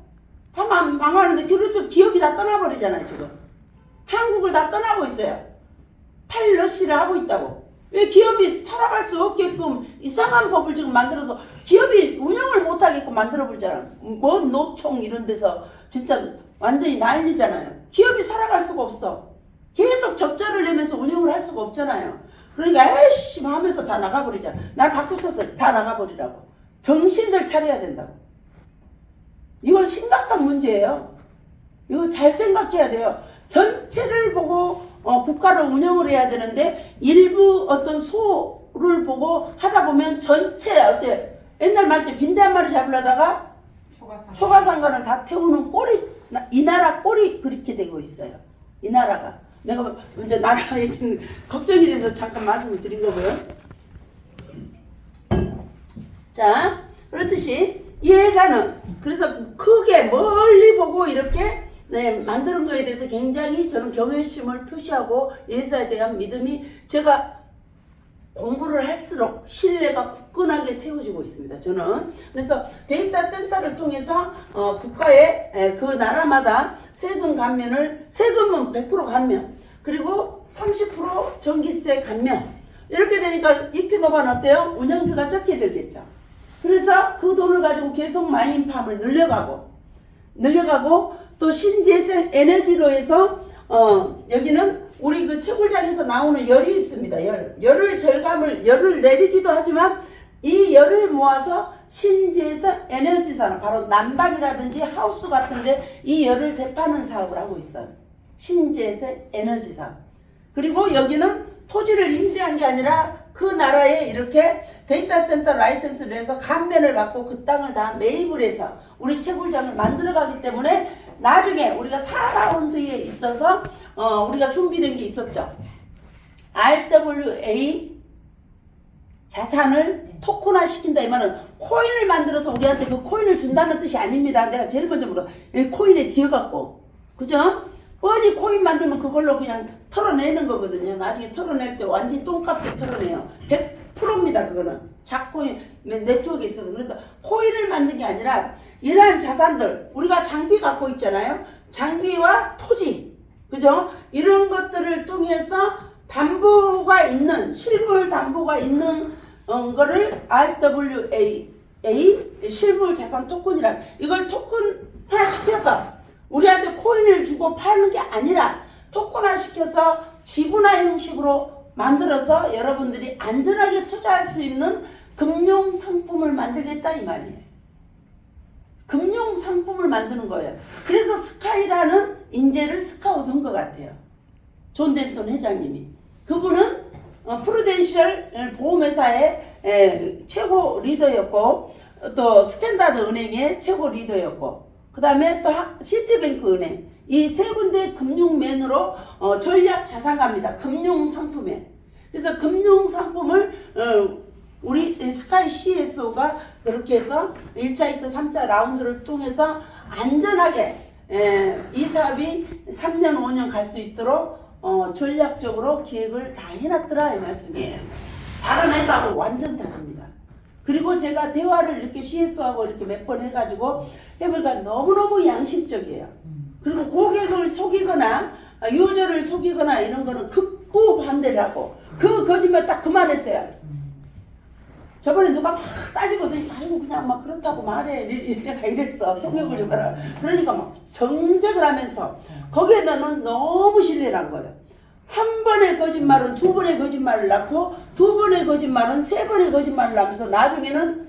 다 망하는데 그래서 기업이 다 떠나버리잖아요. 지금 한국을 다 떠나고 있어요. 탈러시를 하고 있다고. 왜 기업이 살아갈 수 없게끔 이상한 법을 지금 만들어서 기업이 운영을 못하게끔 만들어버리잖아. 뭐 노총 이런 데서 진짜 완전히 난리잖아요. 기업이 살아갈 수가 없어. 계속 적자를 내면서 운영을 할 수가 없잖아요. 그러니까 에이씨 하면서 다 나가버리잖아. 날 박수 쳤어. 다 나가버리라고. 정신들 차려야 된다고. 이건 심각한 문제예요. 이거 잘 생각해야 돼요. 전체를 보고 국가를 운영을 해야 되는데 일부 어떤 소를 보고 하다 보면 전체 어때 옛날 말 때 빈대 한 마리 잡으려다가 초가상간을 다 태우는 꼴이 이 나라 꼴이 그렇게 되고 있어요. 이 나라가 내가 이제 나라 얘기는 걱정이 돼서 잠깐 말씀을 드린 거고요. 자 그렇듯이 이 회사는 그래서 크게 멀리 보고 이렇게 만드는 거에 대해서 굉장히 저는 경외심을 표시하고 이 회사에 대한 믿음이 제가 공부를 할수록 신뢰가 굳건하게 세워지고 있습니다. 저는 그래서 데이터 센터를 통해서 국가의 그 나라마다 세금 감면을 세금은 100% 감면 그리고 30% 전기세 감면 이렇게 되니까 이티노바는 어때요? 운영비가 적게 들겠죠. 그래서 그 돈을 가지고 계속 마인팜을 늘려가고 또 신재생 에너지로 해서 여기는 우리 그 채굴장에서 나오는 열이 있습니다. 열을 내리기도 하지만 이 열을 모아서 신재생 에너지 산업, 바로 난방이라든지 하우스 같은데 이 열을 대파는 사업을 하고 있어요. 신재생 에너지 사업. 그리고 여기는 토지를 임대한 게 아니라 그 나라에 이렇게 데이터 센터 라이센스를 해서 감면을 받고 그 땅을 다 매입을 해서 우리 채굴장을 만들어 가기 때문에 나중에 우리가 4라운드에 있어서 우리가 준비된 게 있었죠. RWA 자산을 토큰화 시킨다 이 말은 코인을 만들어서 우리한테 그 코인을 준다는 뜻이 아닙니다. 내가 제일 먼저 물어. 이 코인에 뒤어갖고 그죠? 뻔히 코인 만들면 그걸로 그냥 털어내는 거거든요. 나중에 털어낼 때 완전히 똥값에 털어내요. 100%입니다. 그거는 작코인 네트워크에 있어서. 그래서 코인을 만든 게 아니라 이러한 자산들, 우리가 장비 갖고 있잖아요. 장비와 토지, 그죠? 이런 것들을 통해서 담보가 있는, 실물 담보가 있는 거를 RWA 실물 자산 토큰이라, 이걸 토큰화 시켜서 우리한테 코인을 주고 파는 게 아니라 토큰화 시켜서 지분화 형식으로 만들어서 여러분들이 안전하게 투자할 수 있는 금융 상품을 만들겠다 이 말이에요. 금융 상품을 만드는 거예요. 그래서 스카이라는 인재를 스카우트한 것 같아요. 존 덴턴 회장님이. 그분은 프루덴셜 보험회사의 최고 리더였고 또 스탠다드 은행의 최고 리더였고 그 다음에 또 시티뱅크 은행 이 세 군데 금융맨으로 전략 자산가입니다. 금융상품에. 그래서 금융상품을 우리 스카이 CSO가 그렇게 해서 1차, 2차, 3차 라운드를 통해서 안전하게 이 사업이 3년, 5년 갈 수 있도록 전략적으로 기획을 다 해놨더라 이 말씀이에요. 다른 회사하고 완전 다릅니다. 그리고 제가 대화를 이렇게 CSO하고 이렇게 몇 번 해가지고 해보니까 너무너무 양심적이에요. 그리고 고객을 속이거나 유저를 속이거나 이런 거는 극구 반대를 하고 그 거짓말 딱 그만했어요. 저번에 누가 막 따지거든. 아이고 그냥 막 그렇다고 말해. 내가 이랬어. 통역을 좀 해라. 그러니까 막 정색을 하면서 거기에다는 너무 신뢰를 한 거예요. 한 번의 거짓말은 두 번의 거짓말을 낳고 두 번의 거짓말은 세 번의 거짓말을 하면서 나중에는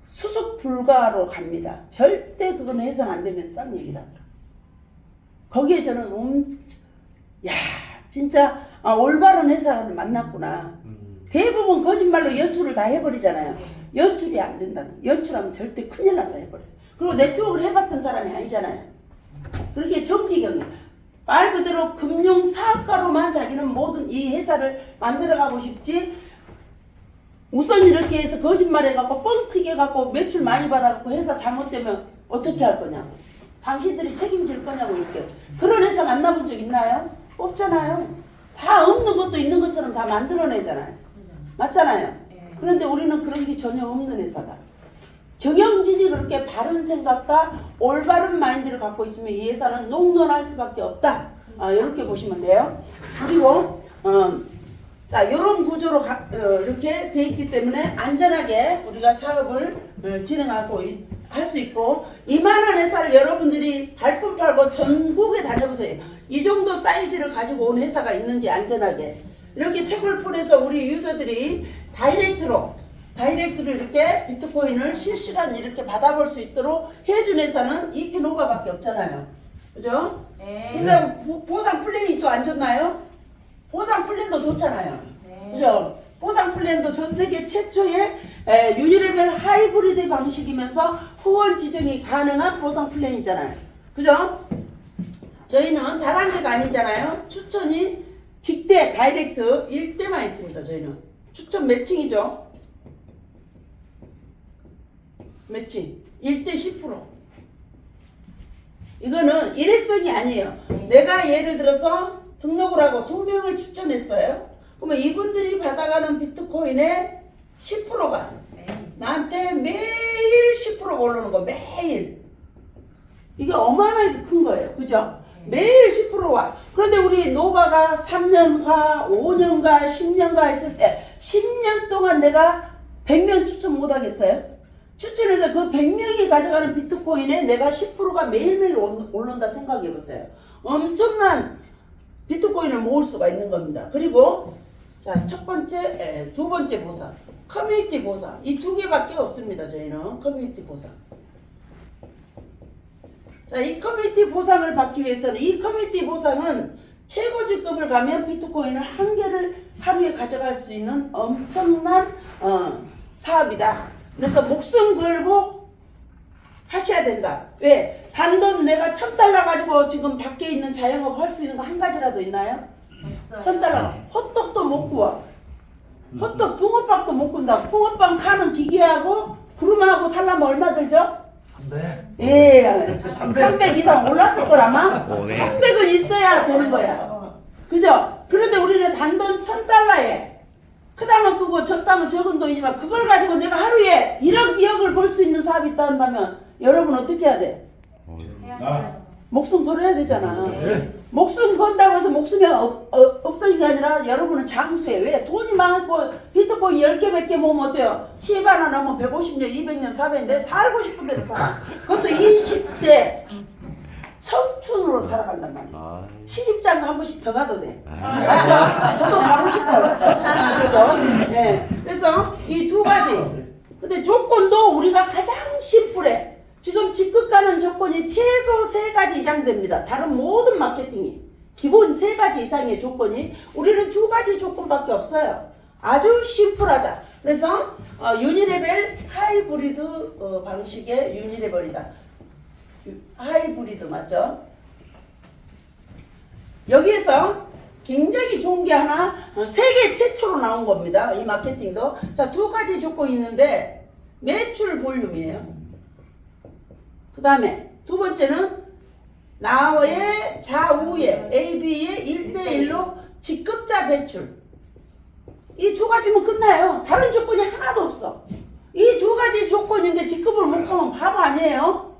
수습 불가로 갑니다. 절대 그건 해선 안 되면 딴 얘기라. 거기에 저는 야 진짜 올바른 회사를 만났구나. 대부분 거짓말로 연출을 다 해버리잖아요. 연출이 안 된다는. 연출하면 절대 큰일 난다 해버려요. 그리고 네트워크를 해봤던 사람이 아니잖아요. 그렇게 정직형이에요. 말 그대로 금융사업가로만 자기는 모든 이 회사를 만들어가고 싶지 우선 이렇게 해서 거짓말해갖고 뻥튀기해갖고 매출 많이 받아갖고 회사 잘못되면 어떻게 할 거냐고. 당신들이 책임질 거냐고 이렇게. 그런 회사 만나본 적 있나요? 없잖아요. 다 없는 것도 있는 것처럼 다 만들어내잖아요. 맞잖아요. 그런데 우리는 그런 게 전혀 없는 회사다. 경영진이 그렇게 바른 생각과 올바른 마인드를 갖고 있으면 이 회사는 농론할 수밖에 없다. 이렇게 보시면 돼요. 그리고 자 이런 구조로 이렇게 돼 있기 때문에 안전하게 우리가 사업을 진행하고 할 수 있고 이만한 회사를 여러분들이 발품 팔고 전국에 다녀보세요. 이 정도 사이즈를 가지고 온 회사가 있는지 안전하게 이렇게 채굴풀에서 우리 유저들이 다이렉트로 이렇게 비트코인을 실시간 이렇게 받아볼 수 있도록 해준 회사는 이티노바밖에 없잖아요. 그죠? 네. 근데 보상 플랜이 또 안 좋나요? 보상 플랜도 좋잖아요. 네. 그죠? 보상 플랜도 전 세계 최초의 유니레벨 하이브리드 방식이면서 후원 지정이 가능한 보상 플랜이잖아요. 그죠? 저희는 다단계가 아니잖아요. 추천이 직대 다이렉트 1대만 있습니다. 저희는 추천 매칭이죠. 매칭 1대 10%. 이거는 일회성이 아니에요. 내가 예를 들어서 등록을 하고 2명을 추천했어요. 그러면 이분들이 받아가는 비트코인의 10%가 나한테 매일 10%가 오르는 거 매일. 이게 어마어마하게 큰 거예요. 그죠? 매일 10%와. 그런데 우리 노바가 3년가, 5년가, 10년가 했을 때 10년 동안 내가 100명 추천 못 하겠어요? 추천해서 그 100명이 가져가는 비트코인에 내가 10%가 매일매일 오른다 생각해 보세요. 엄청난 비트코인을 모을 수가 있는 겁니다. 그리고 자, 첫 번째, 두 번째 보상, 커뮤니티 보상. 이 두 개밖에 없습니다. 저희는 커뮤니티 보상. 자, 이 커뮤니티 보상을 받기 위해서는 이 커뮤니티 보상은 최고 직급을 가면 비트코인을 한 개를 하루에 가져갈 수 있는 엄청난 사업이다. 그래서 목숨 걸고 하셔야 된다. 왜? 단돈 내가 $1000 가지고 지금 밖에 있는 자영업 할 수 있는 거 한 가지라도 있나요?
없어요.
$1000. 호떡도 못 구워. 호떡 붕어빵도 못 군다. 붕어빵 파는 기계하고 구름하고 살려면 얼마 들죠?
300.
예, 300 이상 올랐을 거라마.
오네.
300은 있어야 되는 거야. 그죠? 그런데 우리는 단돈 $1000에 크다면 크고 적다면 적은 돈이지만 그걸 가지고 내가 하루에 1억, 2억을 벌 수 있는 사업이 있다 한다면 여러분 어떻게 해야 돼? 목숨 걸어야 되잖아.
네.
목숨 건다고 해서 목숨이 없어진 게 아니라 여러분은 장수해. 왜? 돈이 많고 비트코인 10개, 100개 모으면 어때요? 칩 하나 넣으면 150년, 200년, 400년 살고 싶은 대로 살아. 그것도 20대 청춘으로 살아간단 말이야. 시집장 한 번씩 더 가도 돼. 맞죠? 저도 가고 싶어요. 저도. 네. 그래서 이 두 가지. 근데 조건도 우리가 가장 심플해. 지금 직급 가는 조건이 최소 3가지 이상 됩니다. 다른 모든 마케팅이. 기본 3가지 이상의 조건이 우리는 2가지 조건밖에 없어요. 아주 심플하다. 그래서 유니레벨 하이브리드 방식의 유니레벨이다. 하이브리드 맞죠? 여기에서 굉장히 좋은 게 하나 세계 최초로 나온 겁니다. 이 마케팅도. 자, 2가지 조건이 있는데 매출 볼륨이에요. 그 다음에 두 번째는 나의 좌우에 AB의 1대1로 직급자 배출. 이 2가지면 끝나요. 다른 조건이 하나도 없어. 이 2가지 조건인데 직급을 못 가면 바보 아니에요?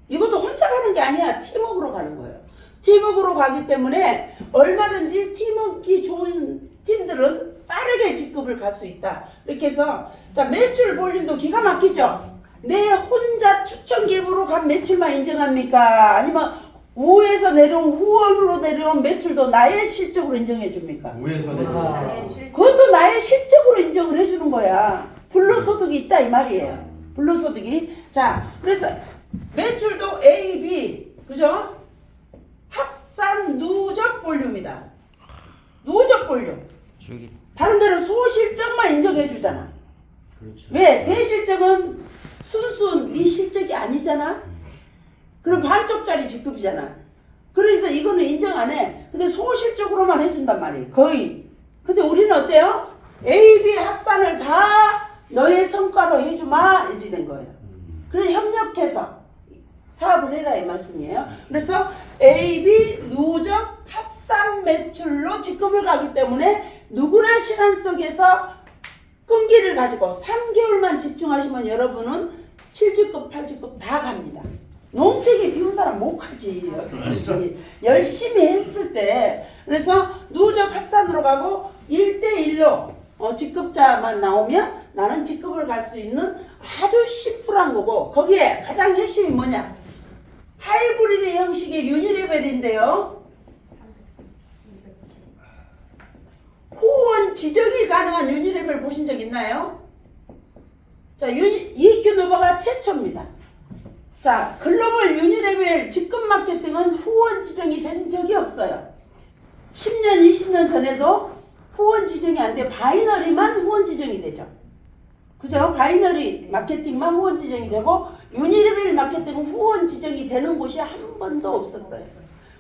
이것도 혼자 가는 게 아니야. 팀워크로 가는 거예요. 팀워크로 가기 때문에 얼마든지 팀워크 좋은 팀들은 빠르게 직급을 갈 수 있다. 이렇게 해서 자, 매출 볼륨도 기가 막히죠? 내 혼자 추천 기부로 간 매출만 인정합니까? 아니면 우에서 내려온 후원으로 내려온 매출도 나의 실적으로 인정해 줍니까?
위에서 내려.
그것도 나의 실적으로 인정을 해주는 거야. 불로소득이 있다 이 말이에요. 불로소득이. 자, 그래서 매출도 A, B, 그죠? 합산 누적 볼륨이다. 누적 볼륨. 다른 데는 소실적만 인정해 주잖아.
그렇죠.
왜? 대실적은 순수 네 실적이 아니잖아. 그럼 반쪽짜리 직급이잖아. 그래서 이거는 인정 안 해. 근데 소실적으로만 해준단 말이에요. 거의. 근데 우리는 어때요? A, B 합산을 다 너의 성과로 해주마 이렇게 된 거예요. 그래서 협력해서 사업을 해라 이 말씀이에요. 그래서 A, B 누적 합산 매출로 직급을 가기 때문에 누구나 시간 속에서 끈기를 가지고 3개월만 집중하시면 여러분은 7직급, 8직급 다 갑니다. 농택에 비운 사람 못 가지. 열심히 했을 때. 그래서 누적 합산으로 가고 1대1로 직급자만 나오면 나는 직급을 갈 수 있는 아주 심플한 거고 거기에 가장 핵심이 뭐냐? 하이브리드 형식의 유니레벨인데요. 후원 지정이 가능한 유니레벨 보신 적 있나요? 자, EQ 노바가 최초입니다. 자, 글로벌 유니레벨 직급 마케팅은 후원 지정이 된 적이 없어요. 10년, 20년 전에도 후원 지정이 안 돼. 바이너리만 후원 지정이 되죠. 그죠? 바이너리 마케팅만 후원 지정이 되고 유니레벨 마케팅은 후원 지정이 되는 곳이 한 번도 없었어요.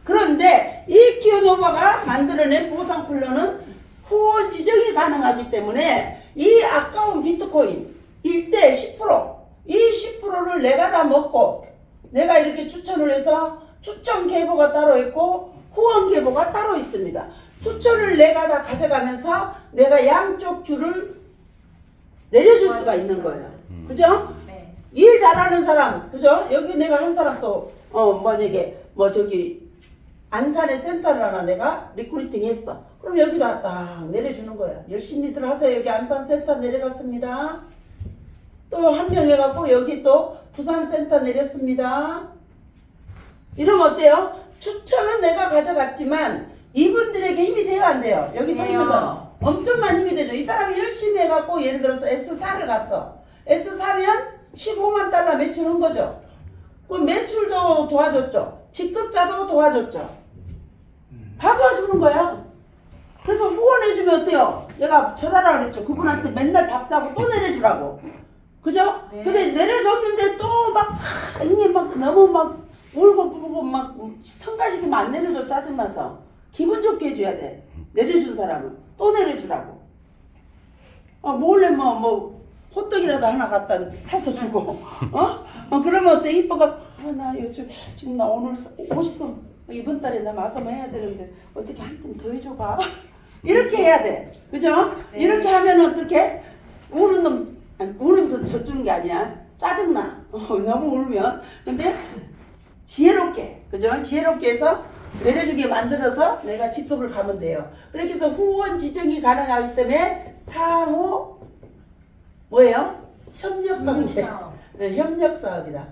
그런데 EQ 노바가 만들어낸 보상 플랜은 후원 지정이 가능하기 때문에 이 아까운 비트코인 1대 10%, 이 10%를 내가 다 먹고 내가 이렇게 추천을 해서 추천 계보가 따로 있고 후원 계보가 따로 있습니다. 추천을 내가 다 가져가면서 내가 양쪽 줄을 내려줄 수가 있는 거예요. 그죠?
네.
일 잘하는 사람, 그죠? 여기 내가 한 사람 또, 만약에, 저기, 안산에 센터를 하나 내가 리크루팅 했어. 그럼 여기다 딱 내려주는 거야. 열심히들 하세요. 여기 안산 센터 내려갔습니다. 또 한 명 해갖고 여기 또 부산 센터 내렸습니다. 이러면 어때요? 추천은 내가 가져갔지만 이분들에게 힘이 돼요, 안 돼요? 여기 서 있는 엄청난 힘이 되죠. 이 사람이 열심히 해갖고 예를 들어서 S4를 갔어. S4면 15만 달러 매출한 거죠. 그럼 매출도 도와줬죠. 직급자도 도와줬죠. 다 도와주는 거야. 그래서 후원해주면 어때요? 내가 절하라 그랬죠. 그분한테 맨날 밥 사고 또 내려주라고. 그죠?
네.
근데 내려줬는데 또 막, 이게 막 너무 막 울고 부르고 막 성가시키면 안 내려줘. 짜증나서. 기분 좋게 해줘야 돼. 내려준 사람은. 또 내려주라고. 몰래 호떡이라도 하나 갖다 사서 주고. 그러면 어때? 이뻐가, 나 요즘, 지금 나 오늘 50금, 이번 달에 나 마감해야 되는데, 어떻게 한 푼 더 해줘봐. 이렇게 해야 돼. 그죠?
네.
이렇게 하면 어떻게? 우는 놈, 우는 더 져주는 게 아니야. 짜증나. 너무 울면. 근데, 지혜롭게, 그죠? 지혜롭게 해서 내려주게 만들어서 내가 직급을 가면 돼요. 그렇게 해서 후원 지정이 가능하기 때문에 상호, 뭐예요? 협력 관계. 네, 협력 사업이다.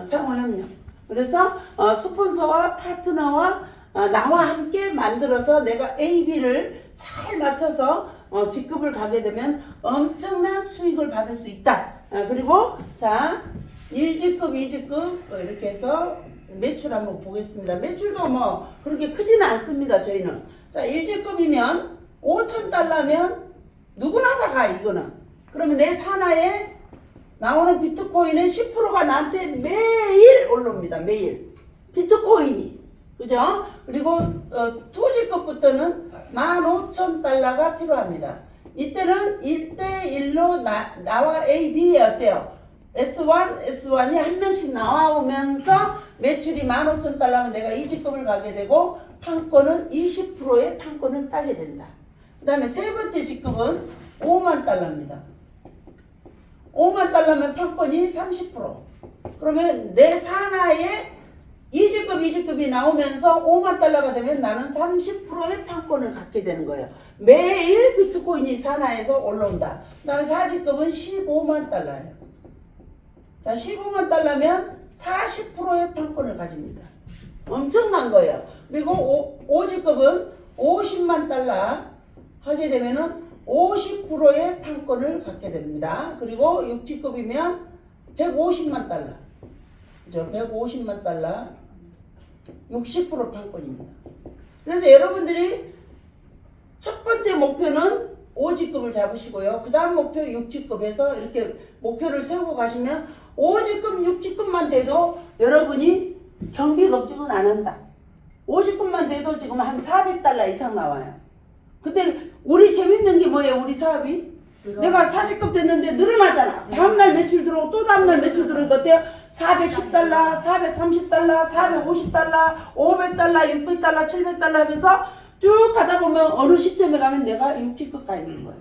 상호 협력. 그래서 스폰서와 파트너와 나와 함께 만들어서 내가 A, B를 잘 맞춰서 직급을 가게 되면 엄청난 수익을 받을 수 있다. 그리고 자 1직급, 2직급 이렇게 해서 매출 한번 보겠습니다. 매출도 뭐 그렇게 크지는 않습니다. 저희는. 자 1직급이면 5,000달러면 누구나 다 가 이거는. 그러면 내 산하에 나오는 비트코인의 10%가 나한테 매일 올라옵니다. 매일. 비트코인이. 그죠? 그리고 2직급부터는 15,000달러가 필요합니다. 이때는 1대1로 나와 A, B에 어때요? S1이 한 명씩 나와오면서 매출이 15,000달러면 내가 2직급을 가게 되고 판권은 20%의 판권을 따게 된다. 그 다음에 세 번째 직급은 5만 달러입니다. 5만 달러면 판권이 30%. 그러면 내 산하에 2직급, 2직급이 나오면서 5만 달러가 되면 나는 30%의 판권을 갖게 되는 거예요. 매일 비트코인이 산하에서 올라온다. 그 다음에 4직급은 15만 달러예요. 자, 15만 달러면 40%의 판권을 가집니다. 엄청난 거예요. 그리고 5직급은 50만 달러 하게 되면은 50%의 판권을 갖게 됩니다. 그리고 6직급이면 150만 달러. 그죠? 150만 달러. 60% 판권입니다. 그래서 여러분들이 첫 번째 목표는 5직급을 잡으시고요. 그 다음 목표 6직급에서 이렇게 목표를 세우고 가시면 5직급, 6직급만 돼도 여러분이 경비 걱정은 안 한다. 50급만 돼도 지금 한 400달러 이상 나와요. 근데 우리 재밌는 게 뭐예요? 우리 사업이? 내가 40급 됐는데 늘어나잖아. 다음날 매출 들어오고 또 다음날 매출 들어오니까 어때요? 410달러, 430달러, 450달러, 500달러, 600달러, 700달러 하면서 쭉 가다 보면 어느 시점에 가면 내가 6직급 가 있는 거예요.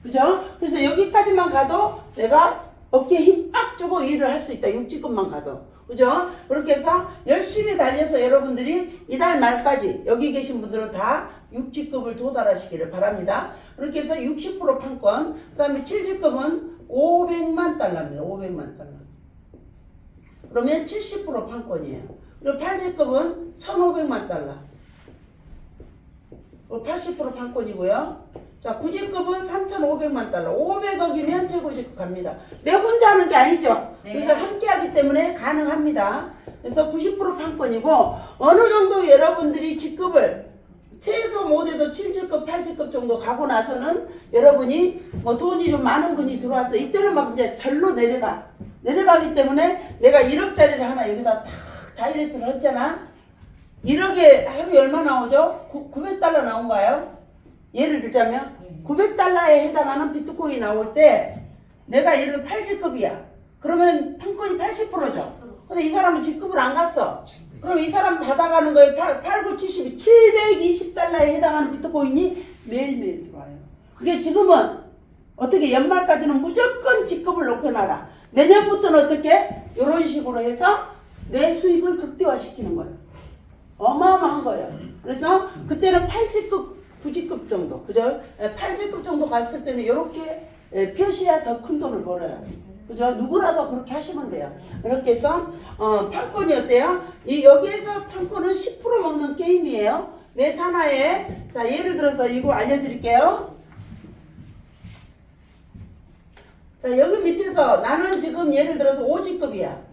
그죠? 그래서 여기까지만 가도 내가 어깨에 힘 빡 주고 일을 할 수 있다. 6직급만 가도. 그죠? 그렇게 해서 열심히 달려서 여러분들이 이달 말까지 여기 계신 분들은 다 6직급을 도달하시기를 바랍니다. 그렇게 해서 60% 판권, 그 다음에 7직급은 500만 달러입니다. 500만 달러. 그러면 70% 판권이에요. 그리고 8직급은 1500만 달러. 80% 판권이고요. 자, 9직급은 3,500만 달러. 500억이면 최고직급 갑니다. 내 혼자 하는 게 아니죠.
네.
그래서 함께 하기 때문에 가능합니다. 그래서 90% 판권이고 어느 정도 여러분들이 직급을 최소 못해도 7직급, 8직급 정도 가고 나서는 여러분이 뭐 돈이 좀 많은 분이 들어와서 이때는 막 이제 절로 내려가기 때문에 내가 1억짜리를 하나 여기다 탁 다이렉트를 했잖아. 1억에 하루에 얼마 나오죠? 900달러 나온가요? 예를 들자면 900달러에 해당하는 비트코인이 나올 때 내가 예를 8직급이야. 그러면 판권이 80%죠. 근데 이 사람은 직급을 안 갔어. 그럼 이 사람 받아가는 거에 8, 9, 70, 720달러에 해당하는 비트코인이 매일매일 들어와요. 그게 지금은 어떻게 연말까지는 무조건 직급을 높여놔라. 내년부터는 어떻게? 이런 식으로 해서 내 수익을 극대화시키는 거예요. 어마어마한 거예요. 그래서 그때는 8G급, 9G급 정도, 그죠? 8G급 정도 갔을 때는 이렇게 표시야 더 큰 돈을 벌어요. 그죠? 누구라도 그렇게 하시면 돼요. 이렇게 해서 판권이 어때요? 여기에서 판권은 10% 먹는 게임이에요. 내 산하에. 자, 예를 들어서 이거 알려드릴게요. 자, 여기 밑에서 나는 지금 예를 들어서 5G급이야.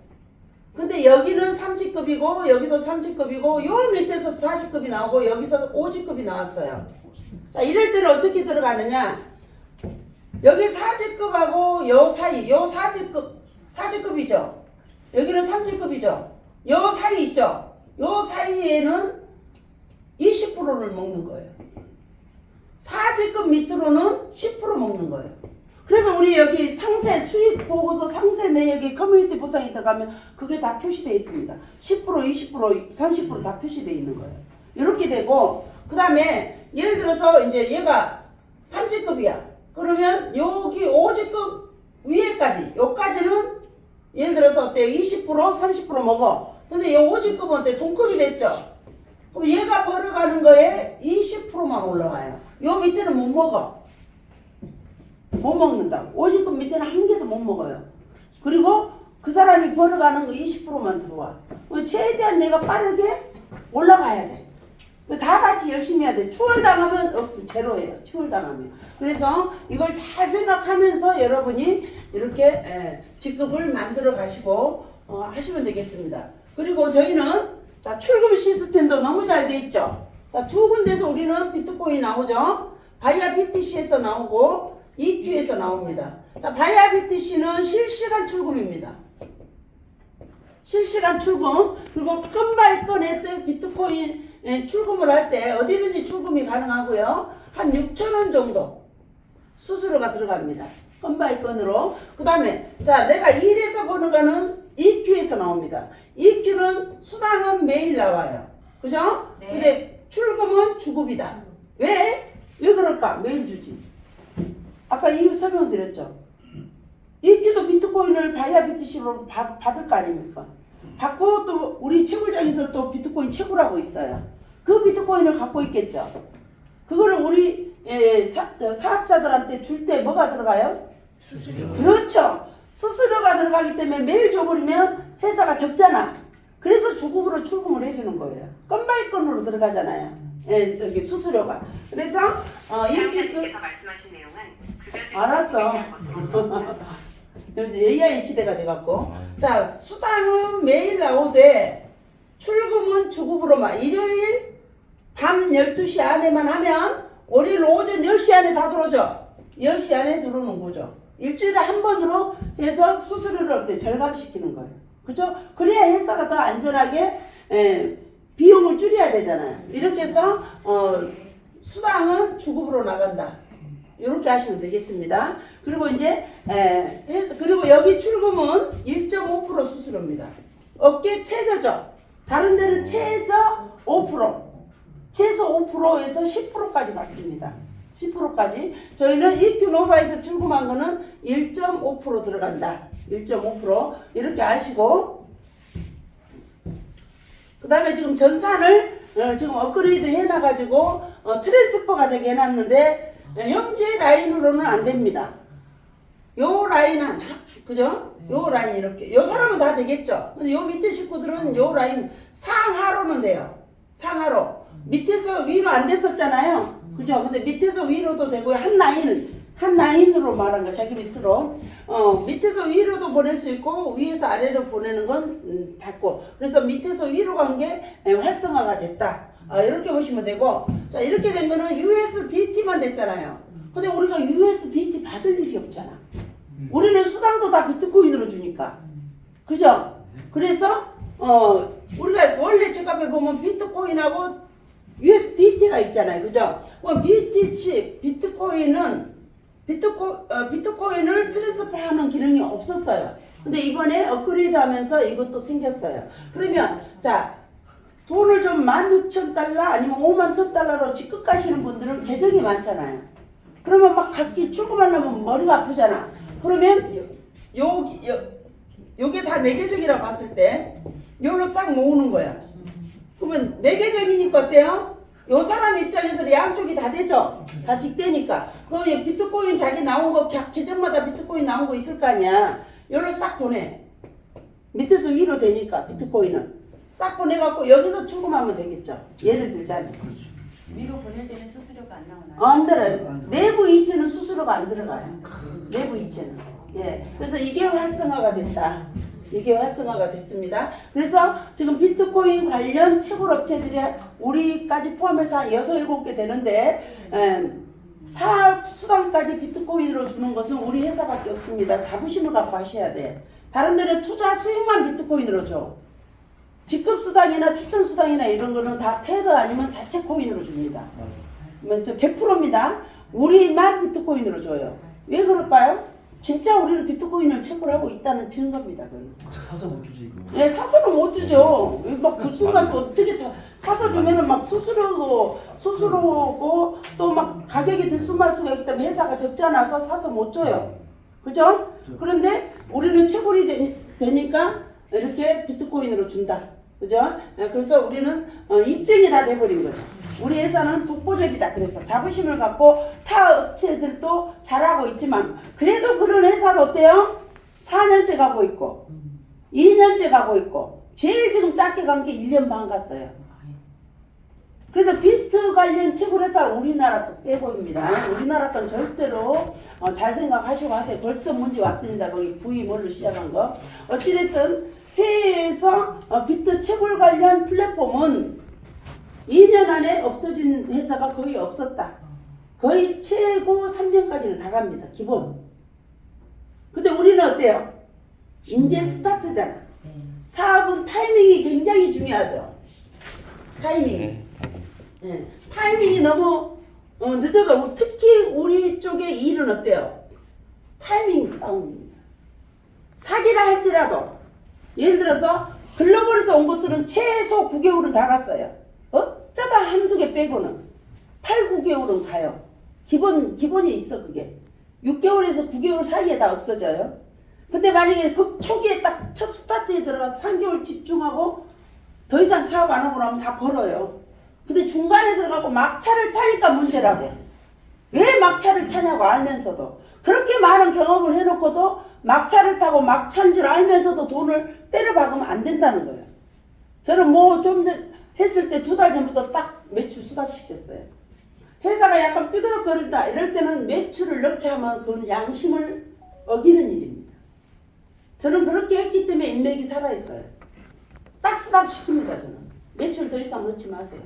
근데 여기는 3G급이고 여기도 3G급이고 요 밑에서 4G급이 나오고 여기서 5G급이 나왔어요. 자, 이럴 때는 어떻게 들어가느냐? 여기 4G급하고 요 사이, 요 4G급이죠. 여기는 3G급이죠. 요 사이 있죠. 요 사이에는 20%를 먹는 거예요. 4G급 밑으로는 10% 먹는 거예요. 그래서 우리 여기 상세 수익 보고서 상세 내역에 커뮤니티 보상이 들어가면 그게 다 표시되어 있습니다. 10%, 20%, 30% 다 표시되어 있는 거예요. 이렇게 되고 그 다음에 예를 들어서 이제 얘가 3G급이야. 그러면 여기 5G급 위에까지 요까지는 예를 들어서 어때요? 20%, 30% 먹어. 근데 이 5G급은 어때? 동급이 됐죠? 그럼 얘가 벌어가는 거에 20%만 올라와요. 요 밑에는 못 먹어. 못 먹는다. 50급 밑에는 한 개도 못 먹어요. 그리고 그 사람이 벌어가는 거 20%만 들어와. 최대한 내가 빠르게 올라가야 돼. 다 같이 열심히 해야 돼. 추월당하면 없음. 제로예요. 추월당하면. 그래서 이걸 잘 생각하면서 여러분이 이렇게 직급을 만들어 가시고 하시면 되겠습니다. 그리고 저희는 자, 출금 시스템도 너무 잘 돼 있죠. 자, 두 군데서 우리는 비트코인 나오죠. 바이아 BTC에서 나오고 EQ에서 나옵니다. 자, 바이아 BTC는 실시간 출금입니다. 실시간 출금. 그리고 건바이 건에 비트코인 출금을 할 때 어디든지 출금이 가능하고요. 한 6,000원 정도 수수료가 들어갑니다. 건바이 건으로. 그 다음에 자, 내가 1에서 버는 거는 EQ에서 나옵니다. EQ는 수당은 매일 나와요. 그죠?
네.
근데 출금은 주급이다. 왜? 왜 그럴까? 매일 주지. 아까 이유 설명드렸죠. EQ도 비트코인을 바이아 BTC로 받을 거 아닙니까? 받고 또 우리 채굴장에서 또 비트코인 채굴하고 있어요. 그 비트코인을 갖고 있겠죠. 그거를 우리 사업자들한테 줄 때 뭐가 들어가요?
수수료.
그렇죠. 수수료가 들어가기 때문에 매일 줘버리면 회사가 적잖아. 그래서 주급으로 출금을 해주는 거예요. 건바이 건으로 들어가잖아요. 저기 수수료가. 그래서 이렇게
사용자님께서 말씀하신 내용은 급여지
알았어. 요새 AI 시대가 돼갖고. 자, 수당은 매일 나오되 출금은 주급으로만 일요일 밤 12시 안에만 하면 월요일 오전 10시 안에 다 들어오죠. 10시 안에 들어오는 거죠. 일주일에 한 번으로 해서 수수료를 절감시키는 거예요. 그죠? 그래야 회사가 더 안전하게 비용을 줄여야 되잖아요. 이렇게 해서 수당은 주급으로 나간다. 이렇게 하시면 되겠습니다. 그리고 이제 그리고 여기 출금은 1.5% 수수료입니다. 업계 최저죠. 다른 데는 최저 5%, 최소 5%에서 10%까지 받습니다. 10%까지. 저희는 EQ 노바에서 출금한 거는 1.5% 들어간다. 1.5% 이렇게 아시고, 그 다음에 지금 전산을 지금 업그레이드 해놔가지고 트랜스퍼가 되게 해놨는데 현재 라인으로는 안 됩니다. 요 라인 그죠? 요 라인 이렇게. 요 사람은 다 되겠죠? 근데 요 밑에 식구들은 요 라인 상하로는 돼요. 상하로. 밑에서 위로 안 됐었잖아요. 그죠? 근데 밑에서 위로도 되고 한 라인으로 말한 거 자기 밑으로. 밑에서 위로도 보낼 수 있고 위에서 아래로 보내는 건 닫고. 그래서 밑에서 위로 간 게 활성화가 됐다. 이렇게 보시면 되고. 자, 이렇게 된 거는 USDT만 됐잖아요. 근데 우리가 USDT 받을 일이 없잖아. 우리는 수당도 다 비트코인으로 주니까. 그죠? 그래서 우리가 원래 지갑에 보면 비트코인하고 USDT가 있잖아요. 그죠? BTC, 비트코인을 트랜스퍼하는 기능이 없었어요. 근데 이번에 업그레이드 하면서 이것도 생겼어요. 그러면 자, 돈을 좀 16,000달러 아니면 51,000달러로 직급 가시는 분들은 계정이 많잖아요. 그러면 막 각기 출금하려면 머리가 아프잖아. 그러면 요게 다 내 계정이라고 봤을 때 요로 싹 모으는 거야. 그러면 4계정이니까 어때요? 요 사람 입장에서는 양쪽이 다 되죠? 다 직대니까. 그 비트코인 자기 나온 거, 계정마다 비트코인 나온 거 있을 거 아니야. 요로 싹 보내. 밑에서 위로 되니까, 비트코인은. 싹 보내갖고 여기서 출금하면 되겠죠? 예를 들자면.
위로 보낼 때는 수수료가 안 나오나요?
안 들어요. 내부 이체는 수수료가 안 들어가요. 내부 이체는. 예. 그래서 이게 활성화가 됐다. 이게 활성화가 됐습니다. 그래서 지금 비트코인 관련 채굴업체들이 우리까지 포함해서 한 6, 7개 되는데 사업 수단까지 비트코인으로 주는 것은 우리 회사밖에 없습니다. 자부심을 갖고 하셔야 돼. 다른 데는 투자 수익만 비트코인으로 줘. 직급 수당이나 추천 수당이나 이런 거는 다 테더 아니면 자체 코인으로 줍니다. 맞아. 100%입니다. 우리만 비트코인으로 줘요. 왜 그럴까요? 진짜 우리는 비트코인을 채굴하고 있다는 증거입니다. 그건.
사서 못 주지 이거.
예, 사서는 못 주죠. 막 들쑥날쑥 어떻게 사서 주면은 막 수수료고 또 막 가격이 들쑥날쑥하기 때문에 회사가 적지 않아서 사서 못 줘요. 그죠? 그런데 우리는 채굴이 되니까 이렇게 비트코인으로 준다. 그죠? 그래서 우리는 입증이 다 돼버린 거죠. 우리 회사는 독보적이다. 그래서 자부심을 갖고 타 업체들도 잘하고 있지만 그래도 그런 회사도 어때요? 4년째 가고 있고 2년째 가고 있고 제일 지금 작게 간 게 1년 반 갔어요. 그래서 비트 관련 채굴 회사 우리나라 거 빼고입니다. 우리나라 건 절대로 잘 생각하시고 하세요. 벌써 문제 왔습니다. 거기 V 뭘로 시작한 거. 어찌됐든 해외에서 비트 채굴 관련 플랫폼은 2년 안에 없어진 회사가 거의 없었다. 거의 최고 3년까지는 다 갑니다. 기본. 근데 우리는 어때요? 이제 스타트잖아. 사업은 타이밍이 굉장히 중요하죠. 타이밍. 네. 타이밍이 너무 늦어도 특히 우리 쪽의 일은 어때요? 타이밍 싸움입니다. 사기라 할지라도 예를 들어서 글로벌에서 온 것들은 최소 9개월은 다 갔어요. 어쩌다 한두 개 빼고는 8, 9개월은 가요. 기본이 있어 그게. 6개월에서 9개월 사이에 다 없어져요. 근데 만약에 그 초기에 딱 첫 스타트에 들어가서 3개월 집중하고 더 이상 사업 안 하고 나면 다 벌어요. 근데 중간에 들어가고 막차를 타니까 문제라고. 왜 막차를 타냐고 알면서도 그렇게 많은 경험을 해놓고도 막차를 타고 막차인 줄 알면서도 돈을 때려박으면 안 된다는 거예요. 저는 뭐 좀 했을 때 2달 전부터 딱 매출 수답시켰어요. 회사가 약간 삐그덕거린다 이럴 때는 매출을 넣게 하면 그건 양심을 어기는 일입니다. 저는 그렇게 했기 때문에 인맥이 살아있어요. 딱 수답시킵니다. 저는. 매출 더 이상 넣지 마세요.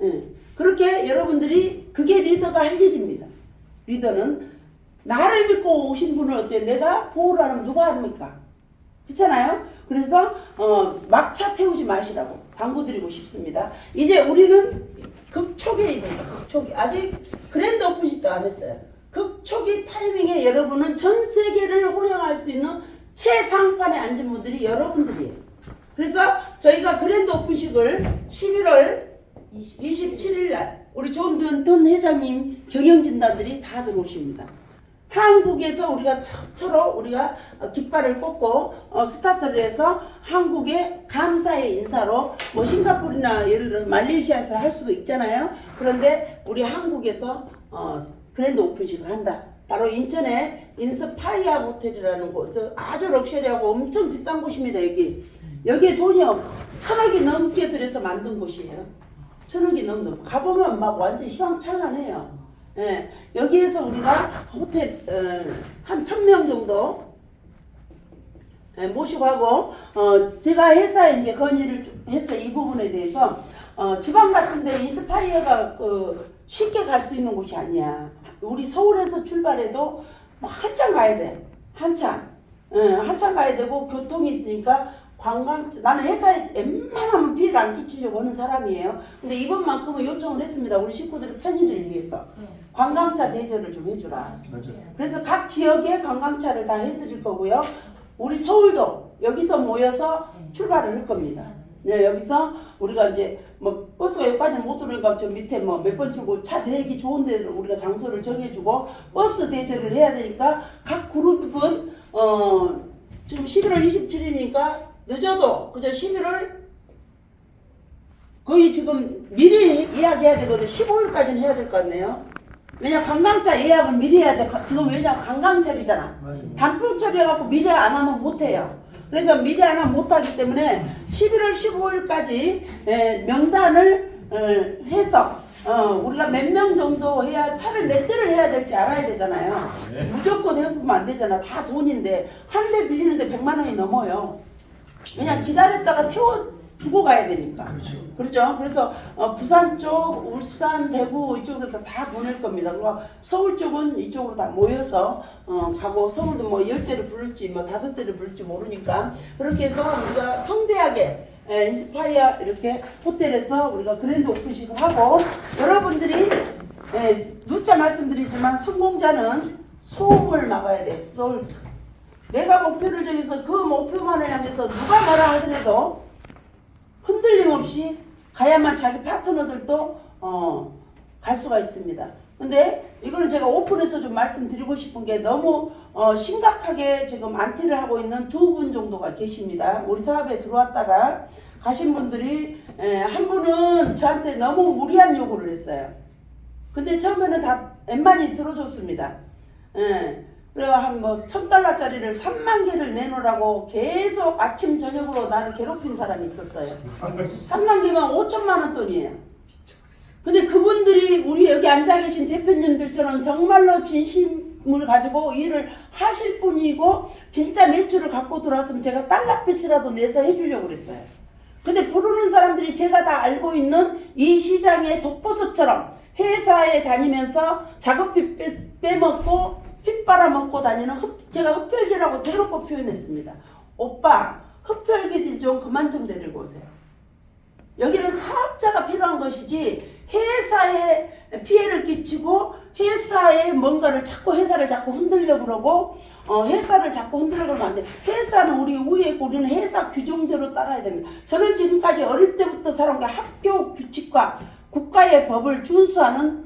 예. 그렇게 여러분들이 그게 리더가 할 일입니다. 리더는 나를 믿고 오신 분을 어때 내가 보호를 하면 누가 합니까? 그렇잖아요? 그래서 막차 태우지 마시라고 당부드리고 싶습니다. 이제 우리는 극초기입니다. 극초기. 아직 그랜드 오픈식도 안 했어요. 극초기 타이밍에 여러분은 전 세계를 호령할 수 있는 최상판에 앉은 분들이 여러분들이에요. 그래서 저희가 그랜드 오픈식을 11월 27일 날 우리 존 던턴 회장님 경영진단들이 다 들어오십니다. 한국에서 우리가 최초로 우리가 깃발을 꽂고 스타트를 해서 한국의 감사의 인사로 뭐 싱가포르나 예를 들어 말레이시아에서 할 수도 있잖아요. 그런데 우리 한국에서 그랜드 오픈식을 한다. 바로 인천에 인스파이어 호텔이라는 곳 아주 럭셔리하고 엄청 비싼 곳입니다. 여기에 돈이 1,000억이 넘게 들여서 만든 곳이에요. 1,000억이 넘는 가보면 막 완전 휘황찬란해요. 예, 여기에서 우리가 호텔 한 1,000명 정도 모시고 하고 제가 회사에 이제 건의를 해서 이 부분에 대해서 지방 같은데 인스파이어가 쉽게 갈 수 있는 곳이 아니야. 우리 서울에서 출발해도 한참 가야 돼. 한참 가야 되고 교통이 있으니까 나는 회사에 웬만하면 피해를 안 끼치려고 하는 사람이에요. 근데 이번만큼은 요청을 했습니다. 우리 식구들의 편의를 위해서. 관광차 대절을 좀 해주라.
맞아.
그래서 각 지역에 관광차를 다 해드릴 거고요. 우리 서울도 여기서 모여서 출발을 할 겁니다. 네, 여기서 우리가 이제 뭐 버스가 여기까지 못 오니까 저 밑에 뭐 몇 번 주고 차 대기 좋은 데를 우리가 장소를 정해주고 버스 대절을 해야 되니까 각 그룹은 지금 11월 27일이니까 늦어도 그저 11월 거의 지금 미리 예약해야 되거든. 15일까지는 해야 될 것 같네요. 왜냐 관광차 예약을 미리 해야 돼. 지금 왜냐 관광철이잖아.
맞아요.
단풍철 해갖고 미리 안 하면 못해요. 그래서 미리 안 하면 못하기 때문에 11월 15일까지 명단을 해서 우리가 몇 명 정도 해야 차를 몇 대를 해야 될지 알아야 되잖아요.
네.
무조건 해보면 안 되잖아. 다 돈인데 한 대 빌리는데 100만 원이 넘어요. 그냥 기다렸다가 태워주고 가야 되니까.
그렇죠.
그렇죠. 그래서 부산 쪽, 울산, 대구 이쪽에서 다 보낼 겁니다. 그리고 서울 쪽은 이쪽으로 다 모여서 가고 서울도 뭐 10대를 부를지 뭐 5대를 부를지 모르니까 그렇게 해서 우리가 성대하게 인스파이어 이렇게 호텔에서 우리가 그랜드 오픈식을 하고 여러분들이 누차 말씀드리지만 성공자는 소음을 막아야 돼. 소울. 내가 목표를 정해서 그 목표만을 향해서 누가 뭐라 하더라도 흔들림 없이 가야만 자기 파트너들도 갈 수가 있습니다. 근데 이거는 제가 오픈해서 좀 말씀드리고 싶은 게 너무 심각하게 지금 안티를 하고 있는 2분 정도가 계십니다. 우리 사업에 들어왔다가 가신 분들이 한 분은 저한테 너무 무리한 요구를 했어요. 근데 처음에는 다 웬만히 들어줬습니다. 그래서 한 뭐 $1,000짜리를 3만 개를 내놓으라고 계속 아침 저녁으로 나를 괴롭힌 사람이 있었어요. 3만 개면 5천만 원 돈이에요. 근데 그분들이 우리 여기 앉아 계신 대표님들처럼 정말로 진심을 가지고 일을 하실 분이고 진짜 매출을 갖고 들어왔으면 제가 달러빚이라도 내서 해주려고 그랬어요. 근데 부르는 사람들이 제가 다 알고 있는 이 시장의 독버섯처럼 회사에 다니면서 작업비 빼먹고 핏 빨아먹고 다니는 제가 흡혈귀라고 대놓고 표현했습니다. 오빠 흡혈귀들 좀 그만 좀 데리고 오세요. 여기는 사업자가 필요한 것이지 회사에 피해를 끼치고 회사에 뭔가를 회사를 자꾸 흔들려고 그러고 회사를 자꾸 흔들려고 그러면 안 돼. 회사는 우리 위에 있고 우리는 회사 규정대로 따라야 됩니다. 저는 지금까지 어릴 때부터 살아온 게 학교 규칙과 국가의 법을 준수하는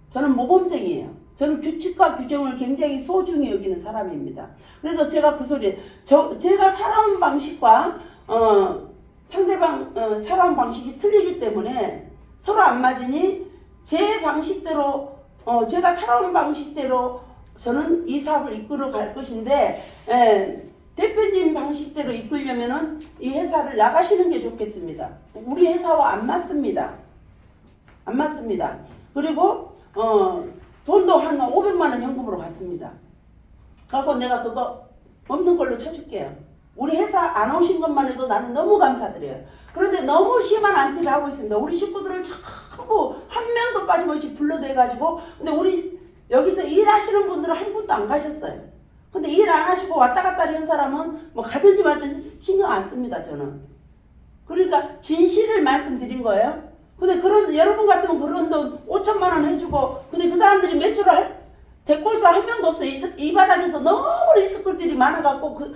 저는 모범생이에요. 저는 규칙과 규정을 굉장히 소중히 여기는 사람입니다. 그래서 제가 그 소리, 제가 살아온 방식과 상대방 살아온 방식이 틀리기 때문에 서로 안 맞으니 제 방식대로 제가 살아온 방식대로 저는 이 사업을 이끌어 갈 것인데 대표님 방식대로 이끌려면은 이 회사를 나가시는 게 좋겠습니다. 우리 회사와 안 맞습니다. 안 맞습니다. 그리고 돈도 한 500만 원 현금으로 갔습니다. 그래서 내가 그거 없는 걸로 쳐줄게요. 우리 회사 안 오신 것만 해도 나는 너무 감사드려요. 그런데 너무 심한 안티를 하고 있습니다. 우리 식구들을 전부 한 명도 빠짐없이 불러대가지고 근데 우리 여기서 일하시는 분들은 한 분도 안 가셨어요. 근데 일 안 하시고 왔다 갔다 하는 사람은 뭐 가든지 말든지 신경 안 씁니다. 저는. 그러니까 진실을 말씀드린 거예요. 근데 여러분 같으면 그런 돈 5천만 원 해주고 근데 그 사람들이 매출을 대꼴사 한 명도 없어요. 이 바닥에서 너무 리스크들이 많아갖고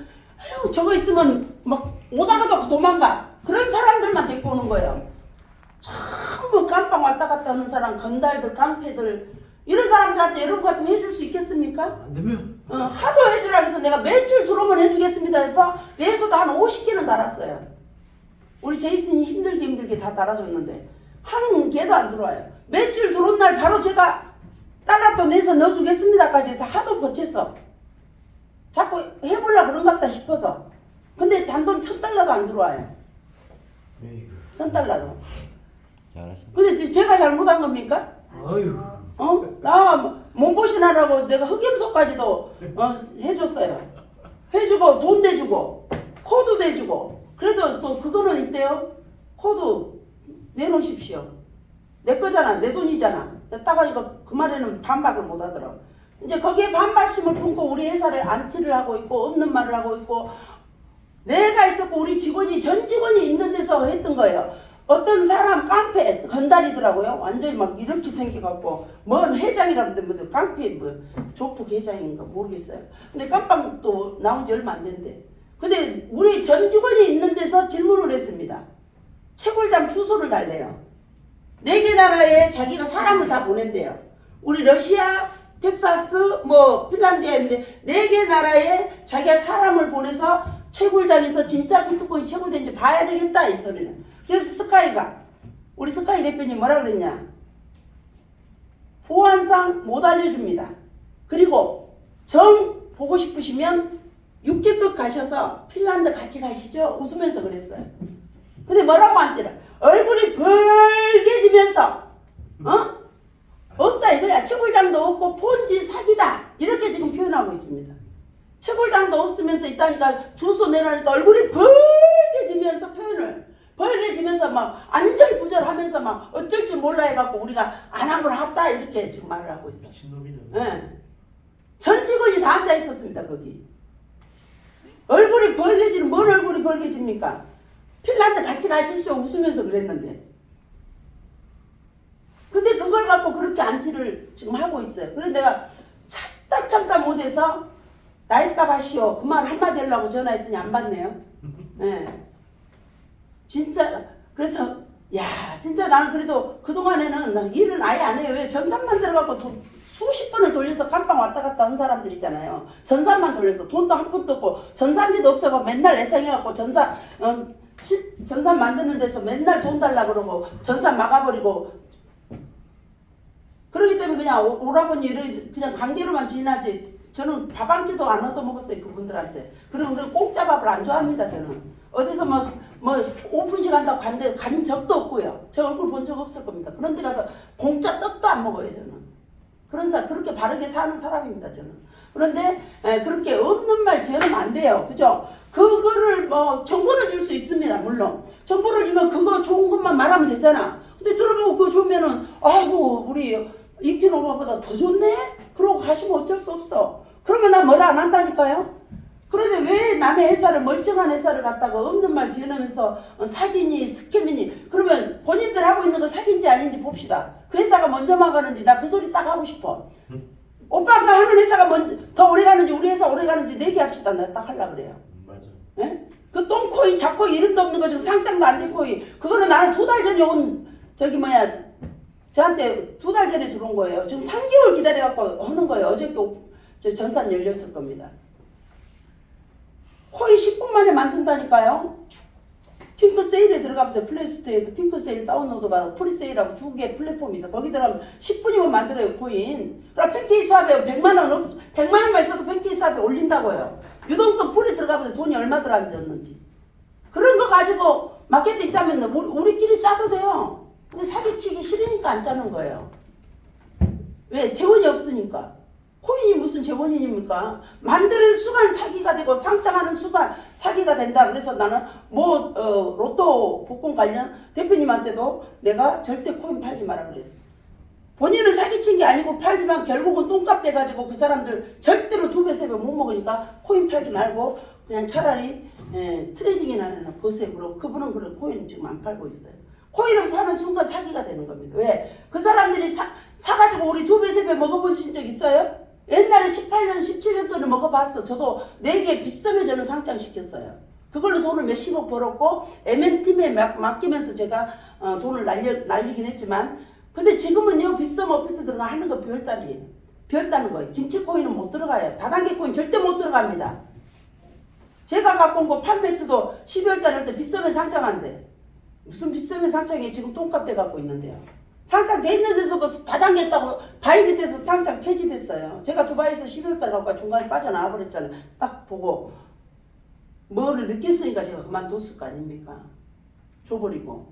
저거 있으면 막 오다가도 도망가. 그런 사람들만 데리고 오는 거예요. 전부 깜빵 왔다 갔다 하는 사람, 건달들, 깡패들 이런 사람들한테 여러분 같으면 해줄 수 있겠습니까?
안 되면
하도 해주라 해서 내가 매출 들어오면 해주겠습니다 해서 레고도 한 50개는 달았어요. 우리 제이슨이 힘들게 다 달아줬는데 한 개도 안 들어와요. 매출 들어온 날 바로 제가 달러 또 내서 넣어주겠습니다까지 해서 하도 버텼어. 자꾸 해보려고 그런갑다 싶어서. 근데 단돈 $1,000도 안 들어와요. $1,000도. 근데 제가 잘못한 겁니까?
어휴.
나 몸보신하라고 내가 흑염소까지도 해줬어요. 해주고 돈 대주고 코드 대주고 그래도 또 그거는 있대요. 코드 내놓으십시오. 내 거잖아. 내 돈이잖아. 따가니까 그 말에는 반박을 못 하더라고. 이제 거기에 반발심을 품고 우리 회사를 안티를 하고 있고 없는 말을 하고 있고 내가 있었고 우리 직원이 전 직원이 있는 데서 했던 거예요. 어떤 사람 깡패 건달이더라고요. 완전히 막 이렇게 생겨갖고 뭔 회장이라는데 뭐 깡패 뭐 조폭 회장인가 모르겠어요. 근데 깜빵 또 나온 지 얼마 안 됐는데 근데 우리 전 직원이 있는 데서 질문을 했습니다. 채굴장 주소를 달래요. 4개 나라에 자기가 사람을 다 보낸대요. 우리 러시아, 텍사스, 뭐 핀란드에 있는데 4개 나라에 자기가 사람을 보내서 채굴장에서 진짜 비트코인 채굴된지 봐야 되겠다 이 소리는. 그래서 스카이가 우리 스카이 대표님 뭐라 그랬냐? 보안상 못 알려줍니다. 그리고 정 보고 싶으시면 육지급 가셔서 핀란드 같이 가시죠. 웃으면서 그랬어요. 근데 뭐라고 한대라? 얼굴이 벌개지면서 없다 이거야. 채굴장도 없고 폰지 사기다. 이렇게 지금 표현하고 있습니다. 채굴장도 없으면서 있다니까 주소 내라니까 얼굴이 벌개지면서 표현을 벌개지면서 막 안절부절하면서 막 어쩔 줄 몰라 해갖고 우리가 안 한 걸 했다 이렇게 지금 말을 하고 있어요.
미친놈이네.
예. 전 직원이 다 앉아 있었습니다 거기. 얼굴이 벌개지는 뭔 얼굴이 벌개집니까? 핀란드 같이 가시죠 웃으면서 그랬는데. 근데 그걸 갖고 그렇게 안티를 지금 하고 있어요. 그래서 내가 참다 못해서 나이값 하시오 그 말 한마디 하려고 전화했더니 안 받네요. 예. 진짜 그래서 야 진짜 나는 그래도 그동안에는 나 일은 아예 안 해요. 왜 전산만 들어가고 수십 번을 돌려서 깜빵 왔다 갔다 한 사람들이잖아요. 전산만 돌려서 돈도 한 푼도 없고 전산비도 없어서 맨날 애상해갖고 전산 만드는 데서 맨날 돈 달라 그러고 전산 막아버리고 그러기 때문에 그냥 오라버니 그냥 관계로만 지나지. 저는 밥 한 끼도 안 얻어먹었어요 그분들한테. 그리고 공짜밥을 안 좋아합니다 저는. 어디서 뭐 오픈식 한다고 간 적도 없고요. 제 얼굴 본 적 없을 겁니다. 그런 데 가서 공짜 떡도 안 먹어요 저는. 그런 사람 그렇게 바르게 사는 사람입니다 저는. 그런데 그렇게 없는 말 지으면 안 돼요. 그죠? 그거를 뭐 정보를 줄 수 있습니다. 물론 정보를 주면 그거 좋은 것만 말하면 되잖아. 근데 들어보고 그거 좋으면은 아이고 우리 이큐 오빠보다 더 좋네? 그러고 가시면 어쩔 수 없어. 그러면 나 뭐라 안 한다니까요? 그런데 왜 남의 회사를 멀쩡한 회사를 갖다가 없는 말 지어내면서 사기니 스캠이니 그러면 본인들 하고 있는 거 사기인지 아닌지 봅시다. 그 회사가 먼저 망가는지 나 그 소리 딱 하고 싶어. 오빠가 하는 회사가 더 오래 가는지 우리 회사 오래 가는지 내기합시다. 내가 딱 하려고 그래요.
맞아.
예? 그 똥코이 작코이 이름도 없는 거 지금 상장도 안 된 코이 그거는 나는 2달 전에 온 저한테 2달 전에 들어온 거예요. 지금 3개월 기다려갖고 하는 거예요. 어저께 전산 열렸을 겁니다. 코인 10분 만에 만든다니까요. 핑크 세일에 들어가보세요. 플레이스토어에서 핑크 세일 다운로드 받아 프리세일하고 2개 플랫폼이 있어. 거기 들어가면 10분이면 만들어요 코인. 그럼 팬케이크 수합에 100만원만 있어도 팬케이크 수합에 올린다고요. 유동성 풀이 들어가보세요. 돈이 얼마 들어앉았는지. 그런 거 가지고 마케팅 짜면 우리끼리 짜도 돼요. 근데 사기치기 싫으니까 안 짜는 거예요. 왜? 재원이 없으니까. 코인이 무슨 재원인입니까? 만드는 순간 사기가 되고 상장하는 순간 사기가 된다. 그래서 나는 로또 복권 관련 대표님한테도 내가 절대 코인 팔지 마라 그랬어. 본인은 사기친 게 아니고 팔지만 결국은 똥값 돼가지고 그 사람들 절대로 2배 3배 못 먹으니까 코인 팔지 말고 그냥 차라리 트레이딩이나 하나 보세요. 그러고 그분은 그런 코인 지금 안 팔고 있어요. 코인을 파는 순간 사기가 되는 겁니다. 왜? 그 사람들이 사가지고 우리 2배 3배 먹어보신 적 있어요? 옛날에 18년 17년 돈을 먹어봤어. 저도 4개 빗썸에 저는 상장시켰어요. 그걸로 돈을 몇십억 벌었고 MM팀에 맡기면서 제가 돈을 날리긴 했지만 근데 지금은요 빗썸 어필트 들어가 하는 거 별다리에요. 별다는 거예요. 김치코인은 못 들어가요. 다단계 코인 절대 못 들어갑니다. 제가 갖고 온 거 판맥스도 12월달에 할 때 빗썸에 상장한대. 무슨 빗썸에 상장이 지금 똥값 돼 갖고 있는데요. 상장돼 있는 데서도 다단계 했다고 바이빗에서 상장 폐지됐어요. 제가 두바이에서 12월달 갖고 중간에 빠져나와 버렸잖아요. 딱 보고 뭐를 느꼈으니까 제가 그만뒀을 거 아닙니까? 줘버리고.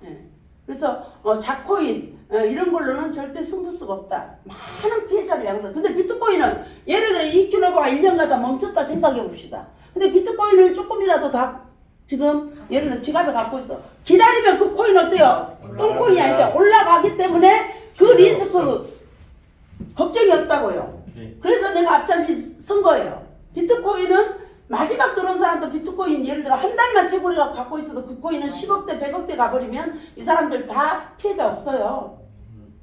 예. 그래서 자코인 이런 걸로는 절대 승부수가 없다. 많은 피해자를 양성. 근데 비트코인은 예를 들어 이큐노바가 1년 가다 멈췄다 생각해 봅시다. 근데 비트코인을 조금이라도 다 지금 예를 들어 지갑에 갖고 있어. 기다리면 그 코인 어때요? 똥코인이 아니죠. 올라가기 때문에 그 리스크 걱정이 없다고요. 그래서 내가 앞잡이 쓴 거예요. 비트코인은 마지막 들어온 사람도 비트코인 예를 들어 한 달만 채굴이가 갖고 있어도 그 코인은 10억대 100억대 가버리면 이 사람들 다 피해자 없어요.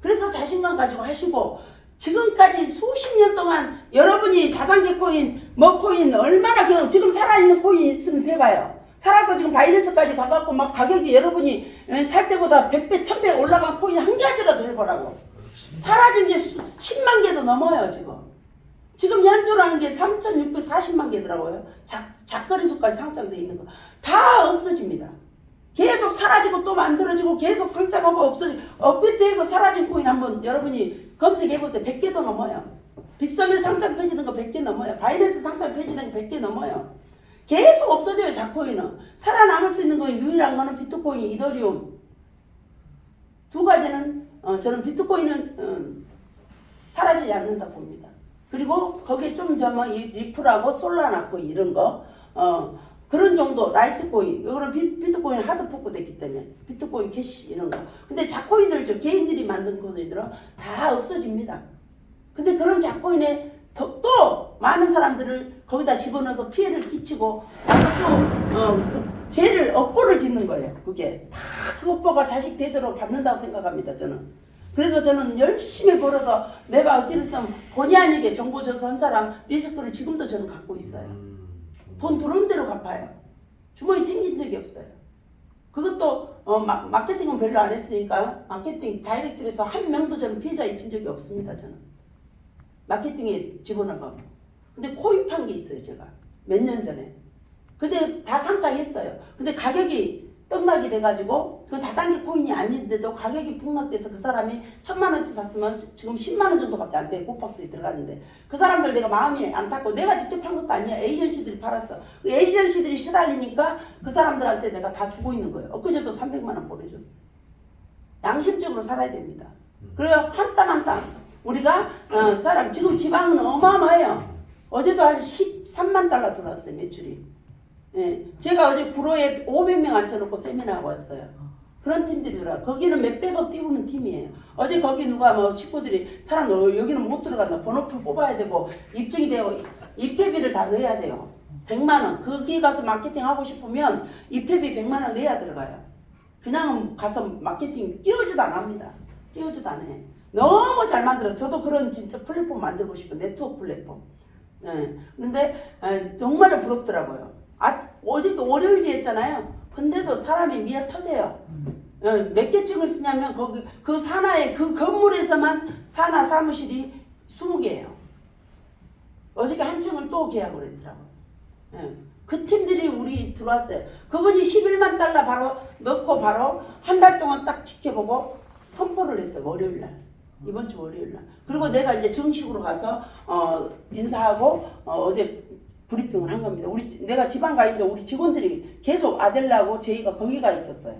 그래서 자신감 가지고 하시고 지금까지 수십 년 동안 여러분이 다단계 코인 뭐 코인 얼마나 지금 살아있는 코인 있으면 대봐요. 살아서 지금 바이낸스까지 가갖고 막 가격이 여러분이 살 때보다 100배 1000배 올라간 코인 한 가지라도 해보라고. 사라진 게 10만 개도 넘어요 지금. 지금 연주라는 게 3,640만 개더라고요. 작거리수까지 상장돼 있는 거. 다 없어집니다. 계속 사라지고 또 만들어지고 계속 상장하고 없어지고 업비트에서 사라진 코인 한번 여러분이 검색해보세요. 100개도 넘어요. 빗썸에 상장 폐지된 거 100개 넘어요. 바이낸스 상장 폐지된 거 100개 넘어요. 계속 없어져요. 자코인은. 살아남을 수 있는 건 유일한 거는 비트코인, 이더리움. 두 가지는 저는 비트코인은 사라지지 않는다 봅니다. 그리고 거기에 좀 저뭐 리플하고 솔라나 코인 이런 거 그런 정도 라이트코인 이거는 비트코인 하드포크 됐기 때문에 비트코인 캐시 이런 거. 근데 자코인들 저 개인들이 만든 코인들은 다 없어집니다. 근데 그런 자코인에 또 많은 사람들을 거기다 집어넣어서 피해를 끼치고 또 죄를 업보를 짓는 거예요. 그게 다 그 업보가 자식 대대로 받는다고 생각합니다. 저는. 그래서 저는 열심히 벌어서 내가 어찌됐든 본의 아니게 정보 줘서 한 사람 리스크를 지금도 저는 갖고 있어요. 돈 들어온 대로 갚아요. 주머니 찡긴 적이 없어요. 그것도 마케팅은 별로 안 했으니까 마케팅 다이렉트에서 한 명도 저는 피해자 입힌 적이 없습니다. 저는 마케팅에 집어넣어가고. 근데 코인 판 게 있어요. 제가 몇 년 전에. 근데 다 상장했어요. 근데 가격이 떡락이 돼가지고 그 다단계 코인이 아닌데도 가격이 폭락돼서 그 사람이 1000만원치 샀으면 지금 10만원 정도밖에 안 돼. 고박스에 들어갔는데 그 사람들 내가 마음이 안 탔고 내가 직접 판 것도 아니야. 에이전시들이 팔았어. 그 에이전시들이 시달리니까 그 사람들한테 내가 다 주고 있는 거예요. 엊그제도 300만원 보내줬어. 양심적으로 살아야 됩니다. 그래요. 한 땀 한 땀 우리가 사람 지금 지방은 어마어마해요. 어제도 한 13만 달러 들어왔어요. 매출이. 예, 제가 어제 구로에 500명 앉혀놓고 세미나하고 왔어요. 그런 팀들이더라. 거기는 몇백억 띄우는 팀이에요. 어제 거기 누가 뭐 식구들이 사람 여기는 못 들어간다. 번호표 뽑아야 되고 입증이 되고 입회비를 다 넣어야 돼요. 100만원. 거기 가서 마케팅 하고 싶으면 입회비 100만원 내야 들어가요. 그냥 가서 마케팅 끼워주도 안 합니다. 끼워주도 안 해. 너무 잘 만들어. 저도 그런 진짜 플랫폼 만들고 싶어. 네트워크 플랫폼. 예. 근데 정말로 부럽더라고요. 어제도 월요일이 했잖아요. 근데도 사람이 미어 터져요. 몇 개층을 쓰냐면 거기 그 산하에 그 건물에서만 산하 사무실이 20개예요. 어저께 한 층을 또 계약을 했더라고요. 그 팀들이 우리 들어왔어요. 그분이 11만 달러 바로 넣고 바로 한 달 동안 딱 지켜보고 선포를 했어요. 월요일날. 이번 주 월요일날. 그리고 내가 이제 정식으로 가서 인사하고 어제 브리핑을 한 겁니다. 내가 지방 가 있는데 우리 직원들이 계속 아델라하고 제이가 거기 가 있었어요.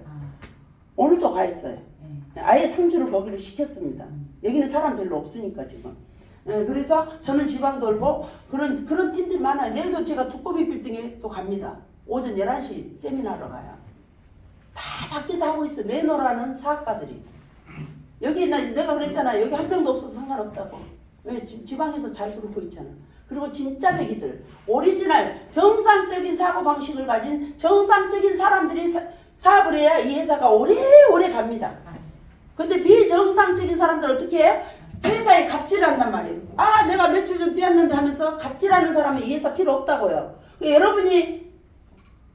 오늘도 가 있어요. 아예 상주를 거기를 시켰습니다. 여기는 사람 별로 없으니까 지금. 그래서 저는 지방 돌고 그런 팀들이 많아요. 내일도 제가 두꺼비 빌딩에 또 갑니다. 오전 11시 세미나로 가요. 다 밖에서 하고 있어. 내놓으라는 사학가들이. 여기 내가 그랬잖아. 여기 한 명도 없어도 상관없다고. 왜? 지방에서 잘 돌고 있잖아. 그리고 진짜 배기들, 오리지널 정상적인 사고방식을 가진 정상적인 사람들이 사업을 해야 이 회사가 오래오래 갑니다. 근데 비정상적인 사람들 어떻게 해요? 회사에 갑질한단 말이에요. 내가 며칠 전 뛰었는데 하면서 갑질하는 사람은 이 회사 필요 없다고요. 여러분이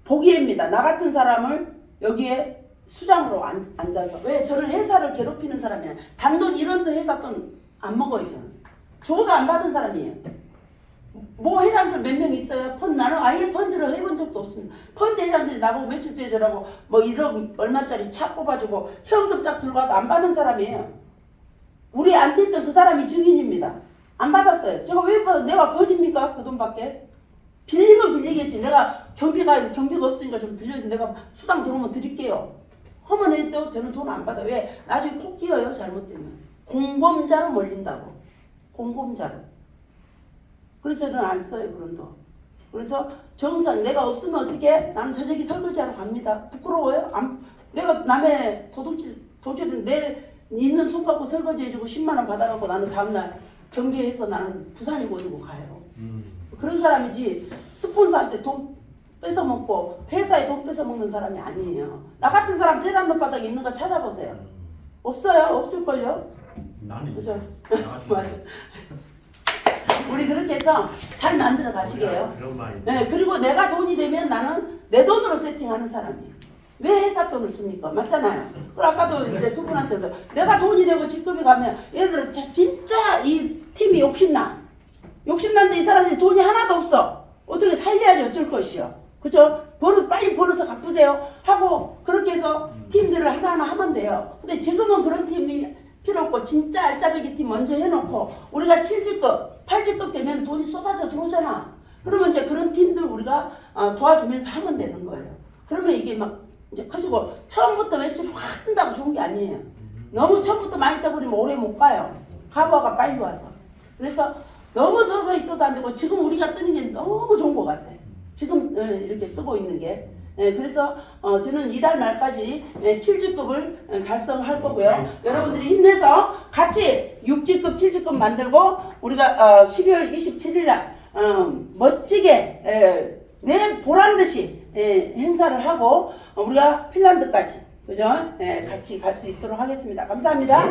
보기에입니다. 나 같은 사람을 여기에 수장으로 앉아서. 왜? 저는 회사를 괴롭히는 사람이에요. 단돈 1원도 회사 돈 안 먹어요. 저는. 줘도 안 받은 사람이에요. 뭐 회장들 몇 명 있어요? 나는 아예 펀드를 해본 적도 없습니다. 펀드 회장들이 나보고 매출 떼주라고 뭐 1억 얼마짜리 차 뽑아주고 현금 쫙 들고 와도 안 받은 사람이에요. 우리 안 뗐던 그 사람이 증인입니다. 안 받았어요. 제가 왜 받아? 내가 거짓입니까? 그 돈밖에? 빌리면 빌리겠지. 내가 경비가 없으니까 좀 빌려서 내가 수당 들어오면 드릴게요. 하면 해도 저는 돈 안 받아. 왜? 나중에 콕 끼어요. 잘못되면. 공범자로 몰린다고. 공범자로. 그래서 저는 안 써요. 그런 돈. 그래서 정상 내가 없으면 어떻게 해? 나는 저녁에 설거지하러 갑니다. 부끄러워요? 내가 남의 도둑질 내 있는 손 갖고 설거지해주고 10만원 받아갖고 나는 다음날 경비해서 나는 부산에 보내고 가요. 그런 사람이지 스폰서한테 돈 뺏어먹고 회사에 돈 뺏어먹는 사람이 아니에요. 나 같은 사람 대란돈 바닥에 있는 거 찾아보세요. 없어요. 없을걸요?
나는
그죠? 맞아. 우리 그렇게 해서 잘 만들어 가시게요.
그런 말이.
네, 그리고 내가 돈이 되면 나는 내 돈으로 세팅하는 사람이에요. 왜 회사 돈을 씁니까? 맞잖아요. 그리고 아까도 이제 두 분한테도 내가 돈이 되고 직급이 가면 얘들은 진짜 이 팀이 욕심난데 이 사람들이 돈이 하나도 없어. 어떻게 살려야지 어쩔 것이요. 그죠? 빨리 벌어서 갚으세요 하고 그렇게 가지고 우리가 7직급, 8직급 되면 돈이 쏟아져 들어오잖아. 그러면 이제 그런 팀들 우리가 도와주면서 하면 되는 거예요. 그러면 이게 막 이제 커지고 처음부터 매출이 확 뜬다고 좋은 게 아니에요. 너무 처음부터 많이 떠버리면 오래 못 가요. 가봐가 빨리 와서. 그래서 너무 서서히 떠도 안 되고 지금 우리가 뜨는 게 너무 좋은 것 같아요. 지금 이렇게 뜨고 있는 게. 그래서 저는 이달 말까지 7직급을 달성할 거고요. 여러분들이 힘내서 같이 6직급, 7직급 만들고 우리가 12월 27일 날 멋지게 내 보란듯이 행사를 하고 우리가 핀란드까지 그죠? 같이 갈 수 있도록 하겠습니다. 감사합니다.